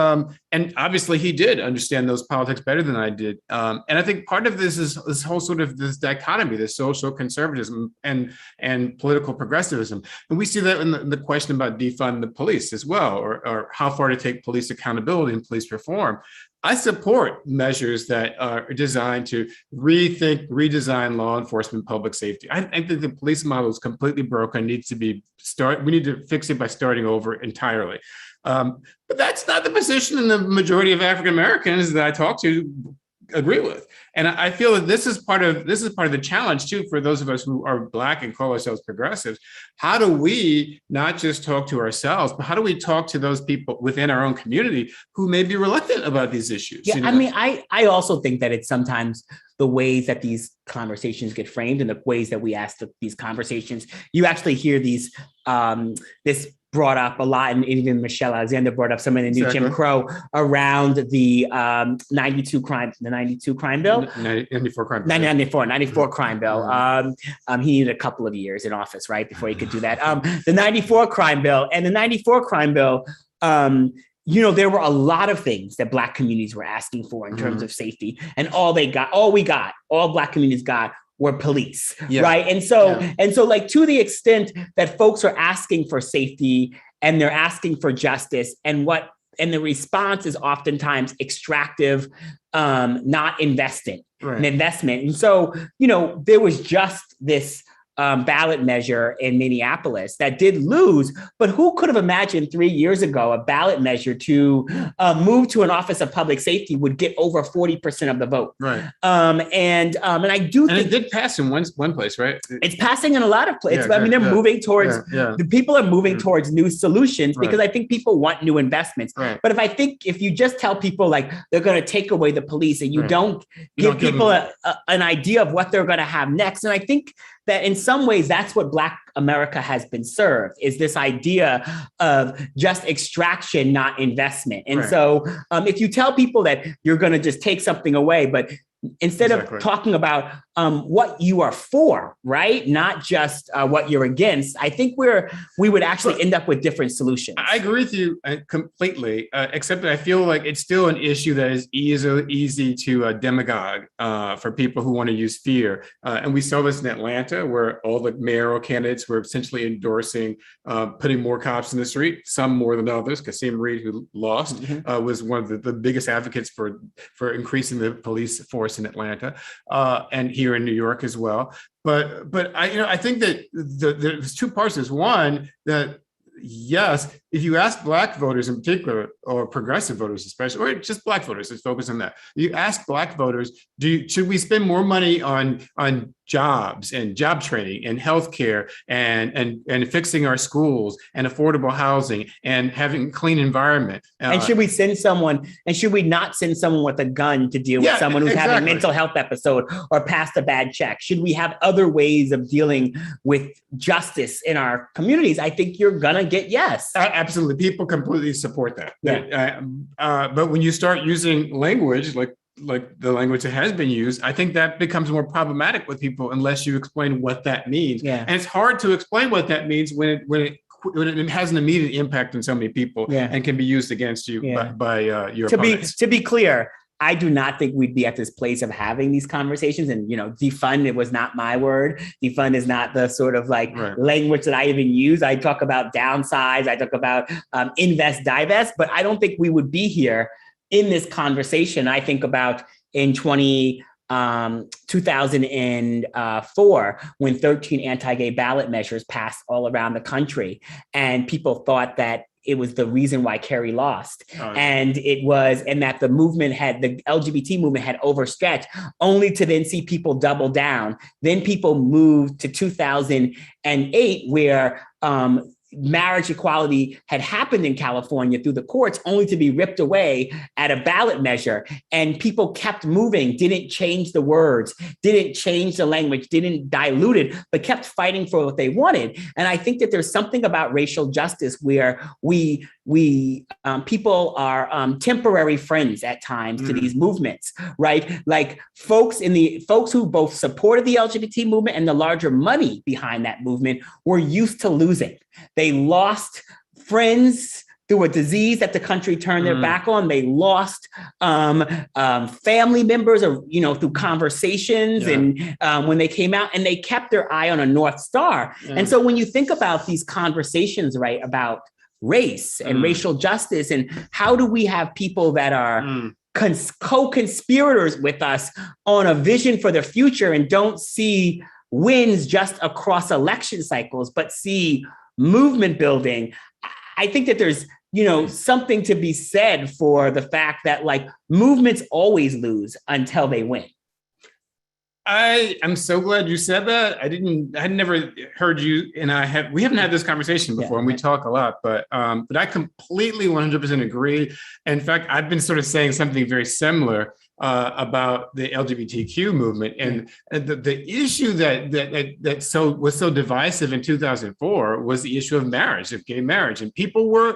Speaker 17: obviously he did understand those politics better than I did. And I think part of this is this whole sort of this dichotomy, this social conservatism and political progressivism. And we see that in the question about defund the police as well, or how far to take police accountability and police reform. I support measures that are designed to redesign law enforcement, public safety. I think that the police model is completely broken. We need to fix it by starting over entirely. But that's not the position the majority of African Americans that I talk to agree with. And I feel that this is part of the challenge too, for those of us who are Black and call ourselves progressives. How do we not just talk to ourselves, but how do we talk to those people within our own community who may be reluctant about these issues?
Speaker 18: Yeah, I mean, I also think that it's sometimes the ways that these conversations get framed and the ways that we ask these conversations. You actually hear these, this brought up a lot, and even Michelle Alexander brought up some of the new Jim Crow around the 92 crime bill.
Speaker 17: 94 crime bill.
Speaker 18: 94 crime bill. He needed a couple of years in office, right, before he could do that. The 94 crime bill, there were a lot of things that Black communities were asking for in terms of safety, and all Black communities got were police, right? And so, like, to the extent that folks are asking for safety and they're asking for justice, and the response is oftentimes extractive, not investment. And so, there was just this ballot measure in Minneapolis that did lose, but who could have imagined 3 years ago a ballot measure to move to an office of public safety would get over 40% of the vote?
Speaker 17: Right.
Speaker 18: And I do think
Speaker 17: it did pass in one place, right?
Speaker 18: It's passing in a lot of places. I mean, they're moving towards the people are moving towards new solutions because I think people want new investments. Right. But if you just tell people like they're going to take away the police and you don't give people an idea of what they're going to have next, and I think that in some ways, that's what Black America has been served, is this idea of just extraction, not investment. And so if you tell people that you're going to just take something away, but instead of talking about what you are for, right? Not just what you're against, I think we would actually end up with different solutions.
Speaker 17: I agree with you completely, except that I feel like it's still an issue that is easy to demagogue for people who want to use fear. And we saw this in Atlanta, where all the mayoral candidates were essentially endorsing putting more cops in the street, some more than others. Kasim Reed, who lost, was one of the biggest advocates for increasing the police force in Atlanta, and here in New York as well. But I think that there's two parts. There's one that, yes, if you ask Black voters in particular, or progressive voters especially, or just Black voters, let's focus on that. You ask Black voters, should we spend more money on jobs and job training and healthcare and fixing our schools and affordable housing and having a clean environment?
Speaker 18: And should we not send someone with a gun to deal with someone who's having a mental health episode or passed a bad check? Should we have other ways of dealing with justice in our communities? I think you're gonna get yes.
Speaker 17: Absolutely. People completely support that. But when you start using language like the language that has been used, I think that becomes more problematic with people unless you explain what that means. And it's hard to explain what that means when it it has an immediate impact on so many people and can be used against you by your opponents.
Speaker 18: To be clear, I do not think we'd be at this place of having these conversations. And, defund, it was not my word. Defund is not the sort of language that I even use. I talk about downsize. I talk about invest, divest, but I don't think we would be here in this conversation. I think about in 2004, when 13 anti-gay ballot measures passed all around the country, and people thought that it was the reason why Kerry lost. And that the LGBT movement had overstretched, only to then see people double down. Then people moved to 2008, where marriage equality had happened in California through the courts, only to be ripped away at a ballot measure. And people kept moving, didn't change the words, didn't change the language, didn't dilute it, but kept fighting for what they wanted. And I think that there's something about racial justice where people are temporary friends at times to these movements, right? Like folks who both supported the LGBT movement and the larger money behind that movement were used to losing. They lost friends through a disease that the country turned their back on. They lost family members, through conversations and when they came out, and they kept their eye on a North Star. And so when you think about these conversations, right, about race and racial justice, and how do we have people that are co-conspirators with us on a vision for the future and don't see wins just across election cycles, but see movement building. I think that there's, something to be said for the fact that movements always lose until they win.
Speaker 17: I'm so glad you said that. I had never heard you, and we haven't had this conversation before, and we talk a lot, but I completely 100% agree. In fact, I've been sort of saying something very similar about the LGBTQ movement, and the issue that was so divisive in 2004 was the issue of marriage, of gay marriage, and people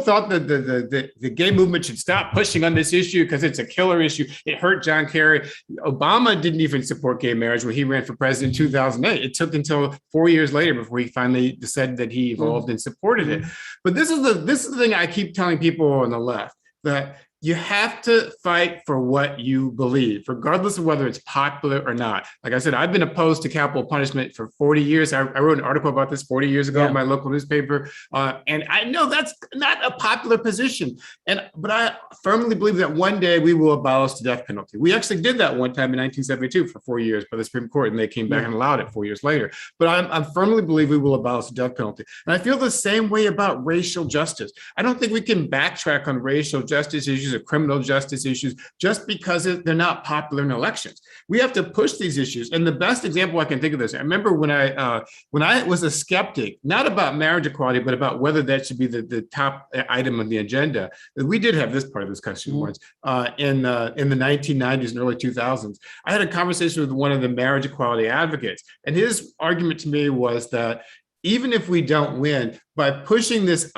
Speaker 17: thought that the gay movement should stop pushing on this issue because it's a killer issue. It hurt John Kerry. Obama didn't even support gay marriage when he ran for president in 2008. It took until 4 years later before he finally said that he evolved and supported it. But this is the thing I keep telling people on the left, that you have to fight for what you believe, regardless of whether it's popular or not. Like I said, I've been opposed to capital punishment for 40 years. I wrote an article about this 40 years ago in my local newspaper. And I know that's not a popular position. But I firmly believe that one day we will abolish the death penalty. We actually did that one time in 1972 for 4 years by the Supreme Court, and they came back and allowed it 4 years later. But I firmly believe we will abolish the death penalty. And I feel the same way about racial justice. I don't think we can backtrack on racial justice issues or criminal justice issues just because they're not popular in elections. We have to push these issues. And the best example I can think of this, I remember when I was a skeptic, not about marriage equality, but about whether that should be the top item on the agenda. We did have this part of this discussion once in the 1990s and early 2000s. I had a conversation with one of the marriage equality advocates, and his argument to me was that even if we don't win, by pushing this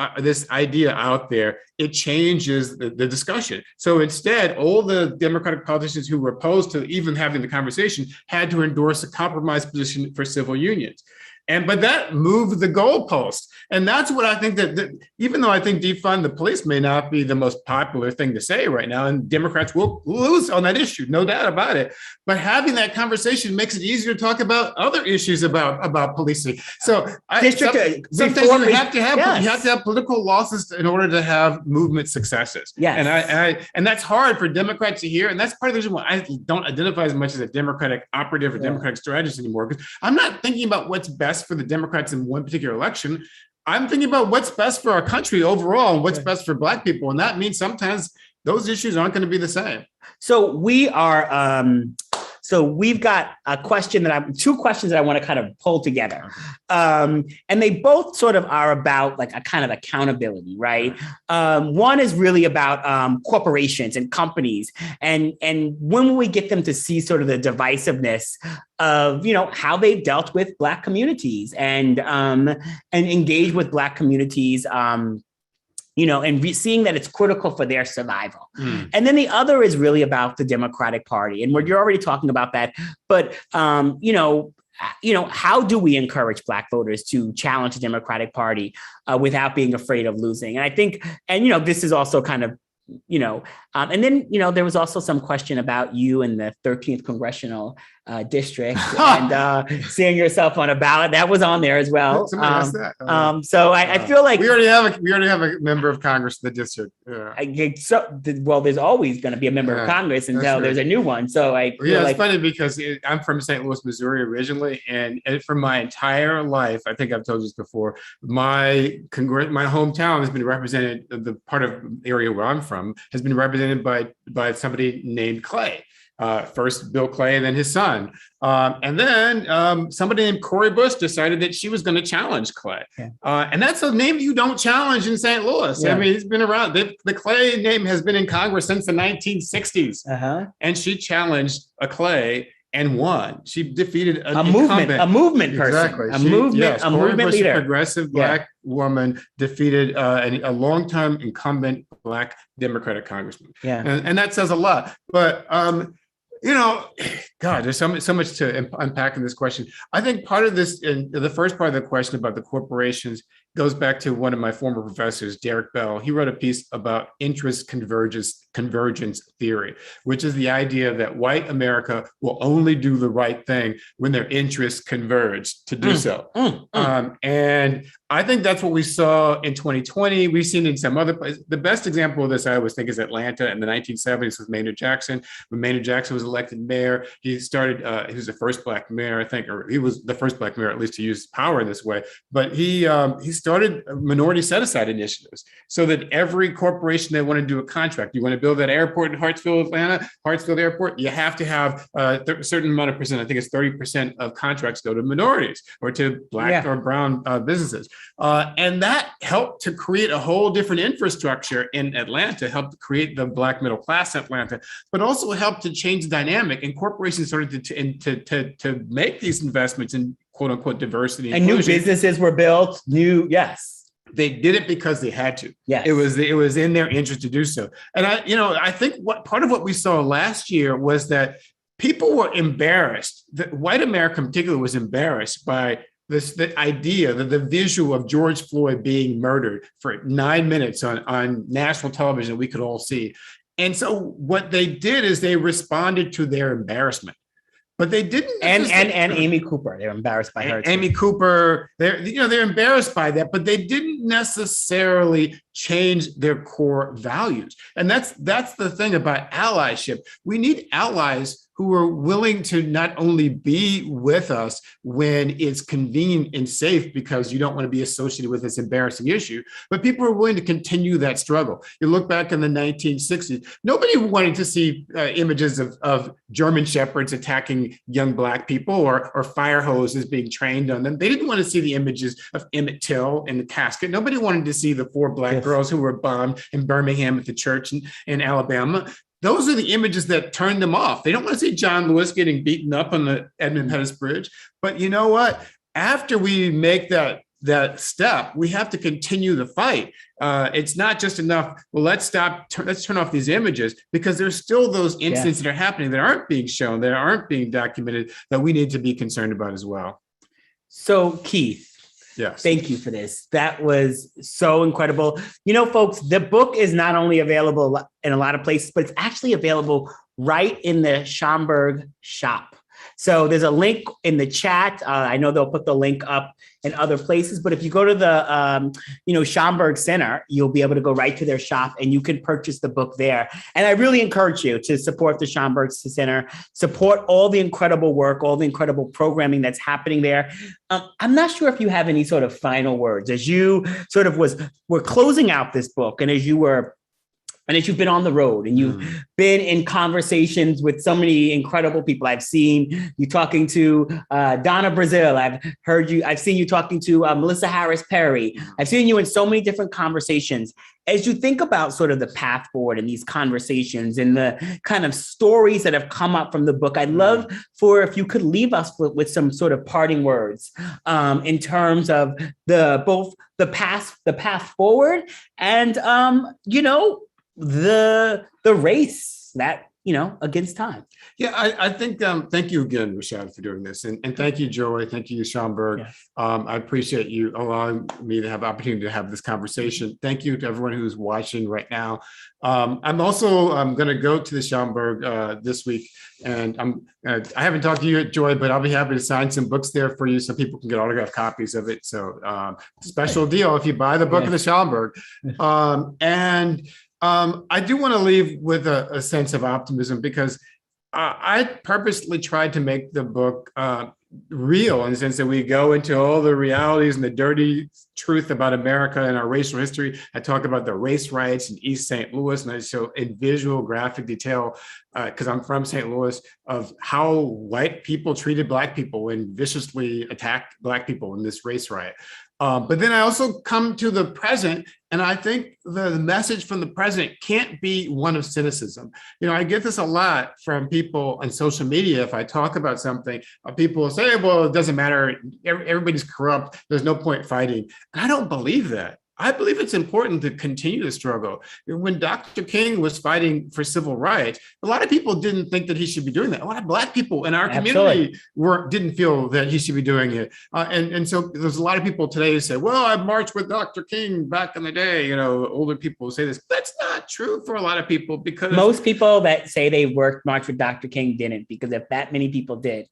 Speaker 17: idea out there, it changes the discussion. So instead, all the Democratic politicians who were opposed to even having the conversation had to endorse a compromise position for civil unions. But that moved the goalpost. And that's what I think that even though I think defund the police may not be the most popular thing to say right now, and Democrats will lose on that issue, no doubt about it. But having that conversation makes it easier to talk about other issues about policing. So sometimes you have to have political losses in order to have movement successes.
Speaker 18: Yes.
Speaker 17: And that's hard for Democrats to hear. And that's part of the reason why I don't identify as much as a Democratic operative or Democratic strategist anymore, because I'm not thinking about what's best for the Democrats in one particular election. I'm thinking about what's best for our country overall and what's best for Black people. And that means sometimes those issues aren't going to be the same.
Speaker 18: So we've got two questions that I want to kind of pull together. And they both sort of are about like a kind of accountability, right? One is really about corporations and companies, and when will we get them to see sort of the divisiveness of, how they dealt with Black communities and engage with Black communities, and seeing that it's critical for their survival. And then the other is really about the Democratic Party. And you're already talking about that. But, how do we encourage Black voters to challenge the Democratic Party without being afraid of losing? And I think, this is also kind of, and then, there was also some question about you in the 13th congressional district and seeing yourself on a ballot. That was on there as well.
Speaker 17: Somebody asked that.
Speaker 18: So I feel like
Speaker 17: we already have a member of Congress in the district.
Speaker 18: Well, there's always going to be a member of Congress until there's a new one. So I feel
Speaker 17: it's funny because I'm from St. Louis, Missouri originally, and for my entire life, I think I've told you this before, my hometown has been represented, the part of the area where I'm from has been represented by somebody named Clay. First Bill Clay and then his son. And then somebody named Cori Bush decided that she was going to challenge Clay. And that's a name you don't challenge in St. Louis. I mean, he's been around. The Clay name has been in Congress since the 1960s. And she challenged a Clay and won. She defeated a
Speaker 18: movement person.
Speaker 17: Exactly.
Speaker 18: A movement leader.
Speaker 17: A progressive Black woman defeated a longtime incumbent Black Democratic congressman. And that says a lot. But God, there's so much to unpack in this question. I think part of this, in the first part of the question about the corporations, goes back to one of my former professors, Derek Bell. He wrote a piece about interest convergence theory, which is the idea that white America will only do the right thing when their interests converge to do so. And I think that's what we saw in 2020. We've seen in some other places. The best example of this, I always think, is Atlanta in the 1970s with Maynard Jackson. When Maynard Jackson was elected mayor, he was the first Black mayor, I think, or he was the first Black mayor, at least, to use power in this way. But he started minority set-aside initiatives so that every corporation that wanted to do a contract, you want to build that airport in Hartsfield Airport, you have to have a certain amount of percent, I think it's 30% of contracts go to minorities or to Black or brown businesses. And that helped to create a whole different infrastructure in Atlanta, helped to create the Black middle class in Atlanta, but also helped to change the dynamic. And corporations started to make these investments in quote unquote diversity
Speaker 18: and new businesses were built.
Speaker 17: They did it because they had to. It was in their interest to do so. And I think part of what we saw last year was that people were embarrassed. White America in particular was embarrassed by the idea, the visual of George Floyd being murdered for 9 minutes on national television we could all see. And so what they did is they responded to their embarrassment. But they didn't.
Speaker 18: And Amy Cooper, they're embarrassed by her.
Speaker 17: Amy Cooper, they're embarrassed by that, but they didn't necessarily change their core values. And that's the thing about allyship. We need allies who are willing to not only be with us when it's convenient and safe because you don't want to be associated with this embarrassing issue, but people are willing to continue that struggle. You look back in the 1960s, nobody wanted to see images of German shepherds attacking young Black people or fire hoses being trained on them. They didn't want to see the images of Emmett Till in the casket. Nobody wanted to see the 4 Black girls who were bombed in Birmingham at the church in Alabama. Those are the images that turned them off. They don't want to see John Lewis getting beaten up on the Edmund Pettus Bridge. But you know what? After we make that step, we have to continue the fight. It's not just enough, well, let's turn off these images, because there's still those incidents that are happening that aren't being shown, that aren't being documented, that we need to be concerned about as well.
Speaker 18: So Keith, thank you for this. That was so incredible. Folks, the book is not only available in a lot of places, but it's actually available right in the Schomburg shop. So there's a link in the chat. I know they'll put the link up in other places, but if you go to the, Schomburg Center, you'll be able to go right to their shop and you can purchase the book there. And I really encourage you to support the Schomburg Center, support all the incredible work, all the incredible programming that's happening there. I'm not sure if you have any sort of final words as you sort of were closing out this book and as you've been on the road and you've been in conversations with so many incredible people. I've seen you talking to Donna Brazil. I've seen you talking to Melissa Harris Perry. I've seen you in so many different conversations. As you think about sort of the path forward in these conversations and the kind of stories that have come up from the book, I'd love if you could leave us with some sort of parting words in terms of both the path forward and, the race that against time.
Speaker 17: Yeah, I think, thank you again, Rashad, for doing this. And thank you, Joy. Thank you, Schomburg.
Speaker 18: Yes.
Speaker 17: I appreciate you allowing me to have the opportunity to have this conversation. Thank you to everyone who's watching right now. I'm also going to go to the Schomburg this week. And I haven't talked to you yet, Joy, but I'll be happy to sign some books there for you so people can get autographed copies of it. So special deal if you buy the book of the Schomburg. I do want to leave with a sense of optimism because I purposely tried to make the book real in the sense that we go into all the realities and the dirty truth about America and our racial history. I talk about the race riots in East St. Louis, and I show in visual graphic detail, because I'm from St. Louis, of how white people treated Black people and viciously attacked Black people in this race riot. But then I also come to the present, and I think the message from the present can't be one of cynicism. I get this a lot from people on social media. If I talk about something, people will say, well, it doesn't matter. Everybody's corrupt. There's no point fighting. And I don't believe that. I believe it's important to continue the struggle. When Dr. King was fighting for civil rights, a lot of people didn't think that he should be doing that. A lot of Black people in our community didn't feel that he should be doing it. And so there's a lot of people today who say, well, I marched with Dr. King back in the day. Older people say this. That's not true for a lot of people because
Speaker 18: most people that say they marched with Dr. King didn't, because if that many people did,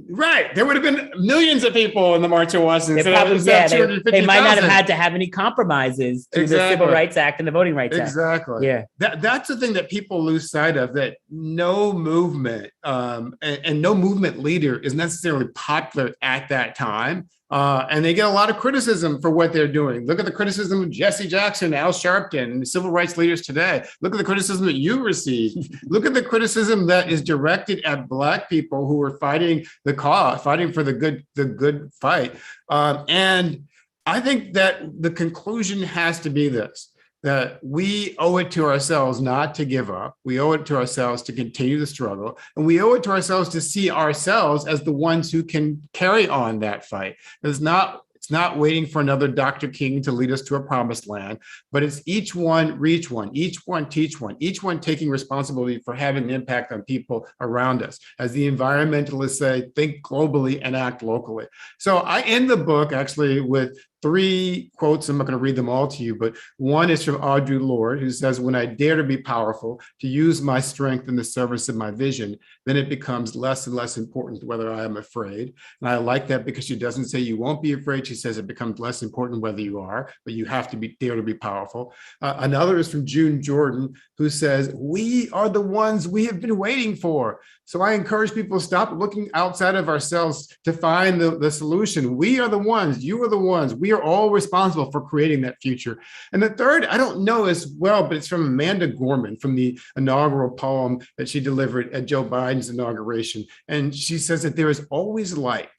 Speaker 17: right, there would have been millions of people in the March on Washington.
Speaker 18: They might not have had to have any compromises to the Civil Rights Act and the Voting Rights Act.
Speaker 17: Exactly. Yeah, that's the thing that people lose sight of, that no movement and no movement leader is necessarily popular at that time. And they get a lot of criticism for what they're doing. Look at the criticism of Jesse Jackson, Al Sharpton, and civil rights leaders today. Look at the criticism that you received. Look at the criticism that is directed at Black people who are fighting the cause, fighting for the good fight. And I think that the conclusion has to be this: that we owe it to ourselves not to give up. We owe it to ourselves to continue the struggle. And we owe it to ourselves to see ourselves as the ones who can carry on that fight. It's not waiting for another Dr. King to lead us to a promised land, but it's each one reach one, each one teach one, each one taking responsibility for having an impact on people around us. As the environmentalists say, think globally and act locally. So I end the book actually with 3 quotes. I'm not going to read them all to you, but one is from Audre Lorde, who says, when I dare to be powerful, to use my strength in the service of my vision, then it becomes less and less important whether I am afraid. And I like that because she doesn't say you won't be afraid. She says it becomes less important whether you are, but you have to dare to be powerful. Another is from June Jordan, who says, we are the ones we have been waiting for. So I encourage people to stop looking outside of ourselves to find the solution. We are the ones, you are the ones. We are all responsible for creating that future. And the third, I don't know as well, but it's from Amanda Gorman, from the inaugural poem that she delivered at Joe Biden's inauguration. And she says that there is always light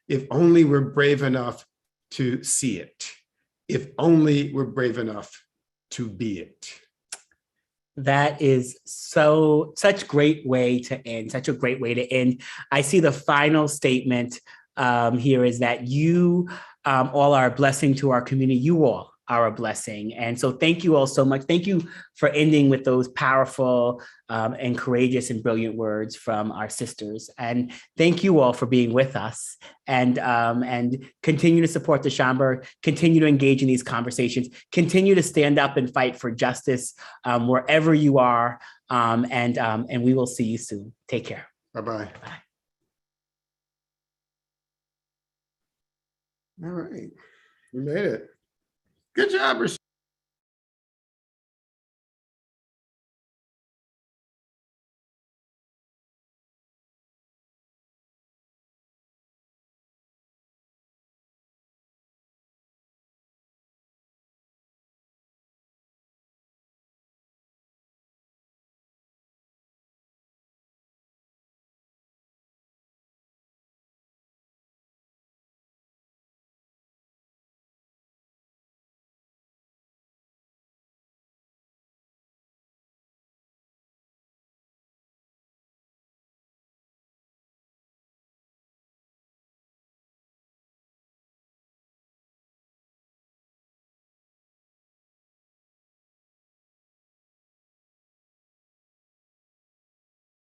Speaker 17: if only we're brave enough to see it, if only we're brave enough to be it.
Speaker 18: That is such a great way to end. I see the final statement here is that you all are a blessing to our community. You all are a blessing. And so thank you all so much. Thank you for ending with those powerful and courageous and brilliant words from our sisters. And thank you all for being with us and continue to support the Schomburg, continue to engage in these conversations, continue to stand up and fight for justice wherever you are. And we will see you soon. Take care.
Speaker 17: Bye-bye.
Speaker 18: Bye.
Speaker 17: All right. We made it. Good job, Rashad.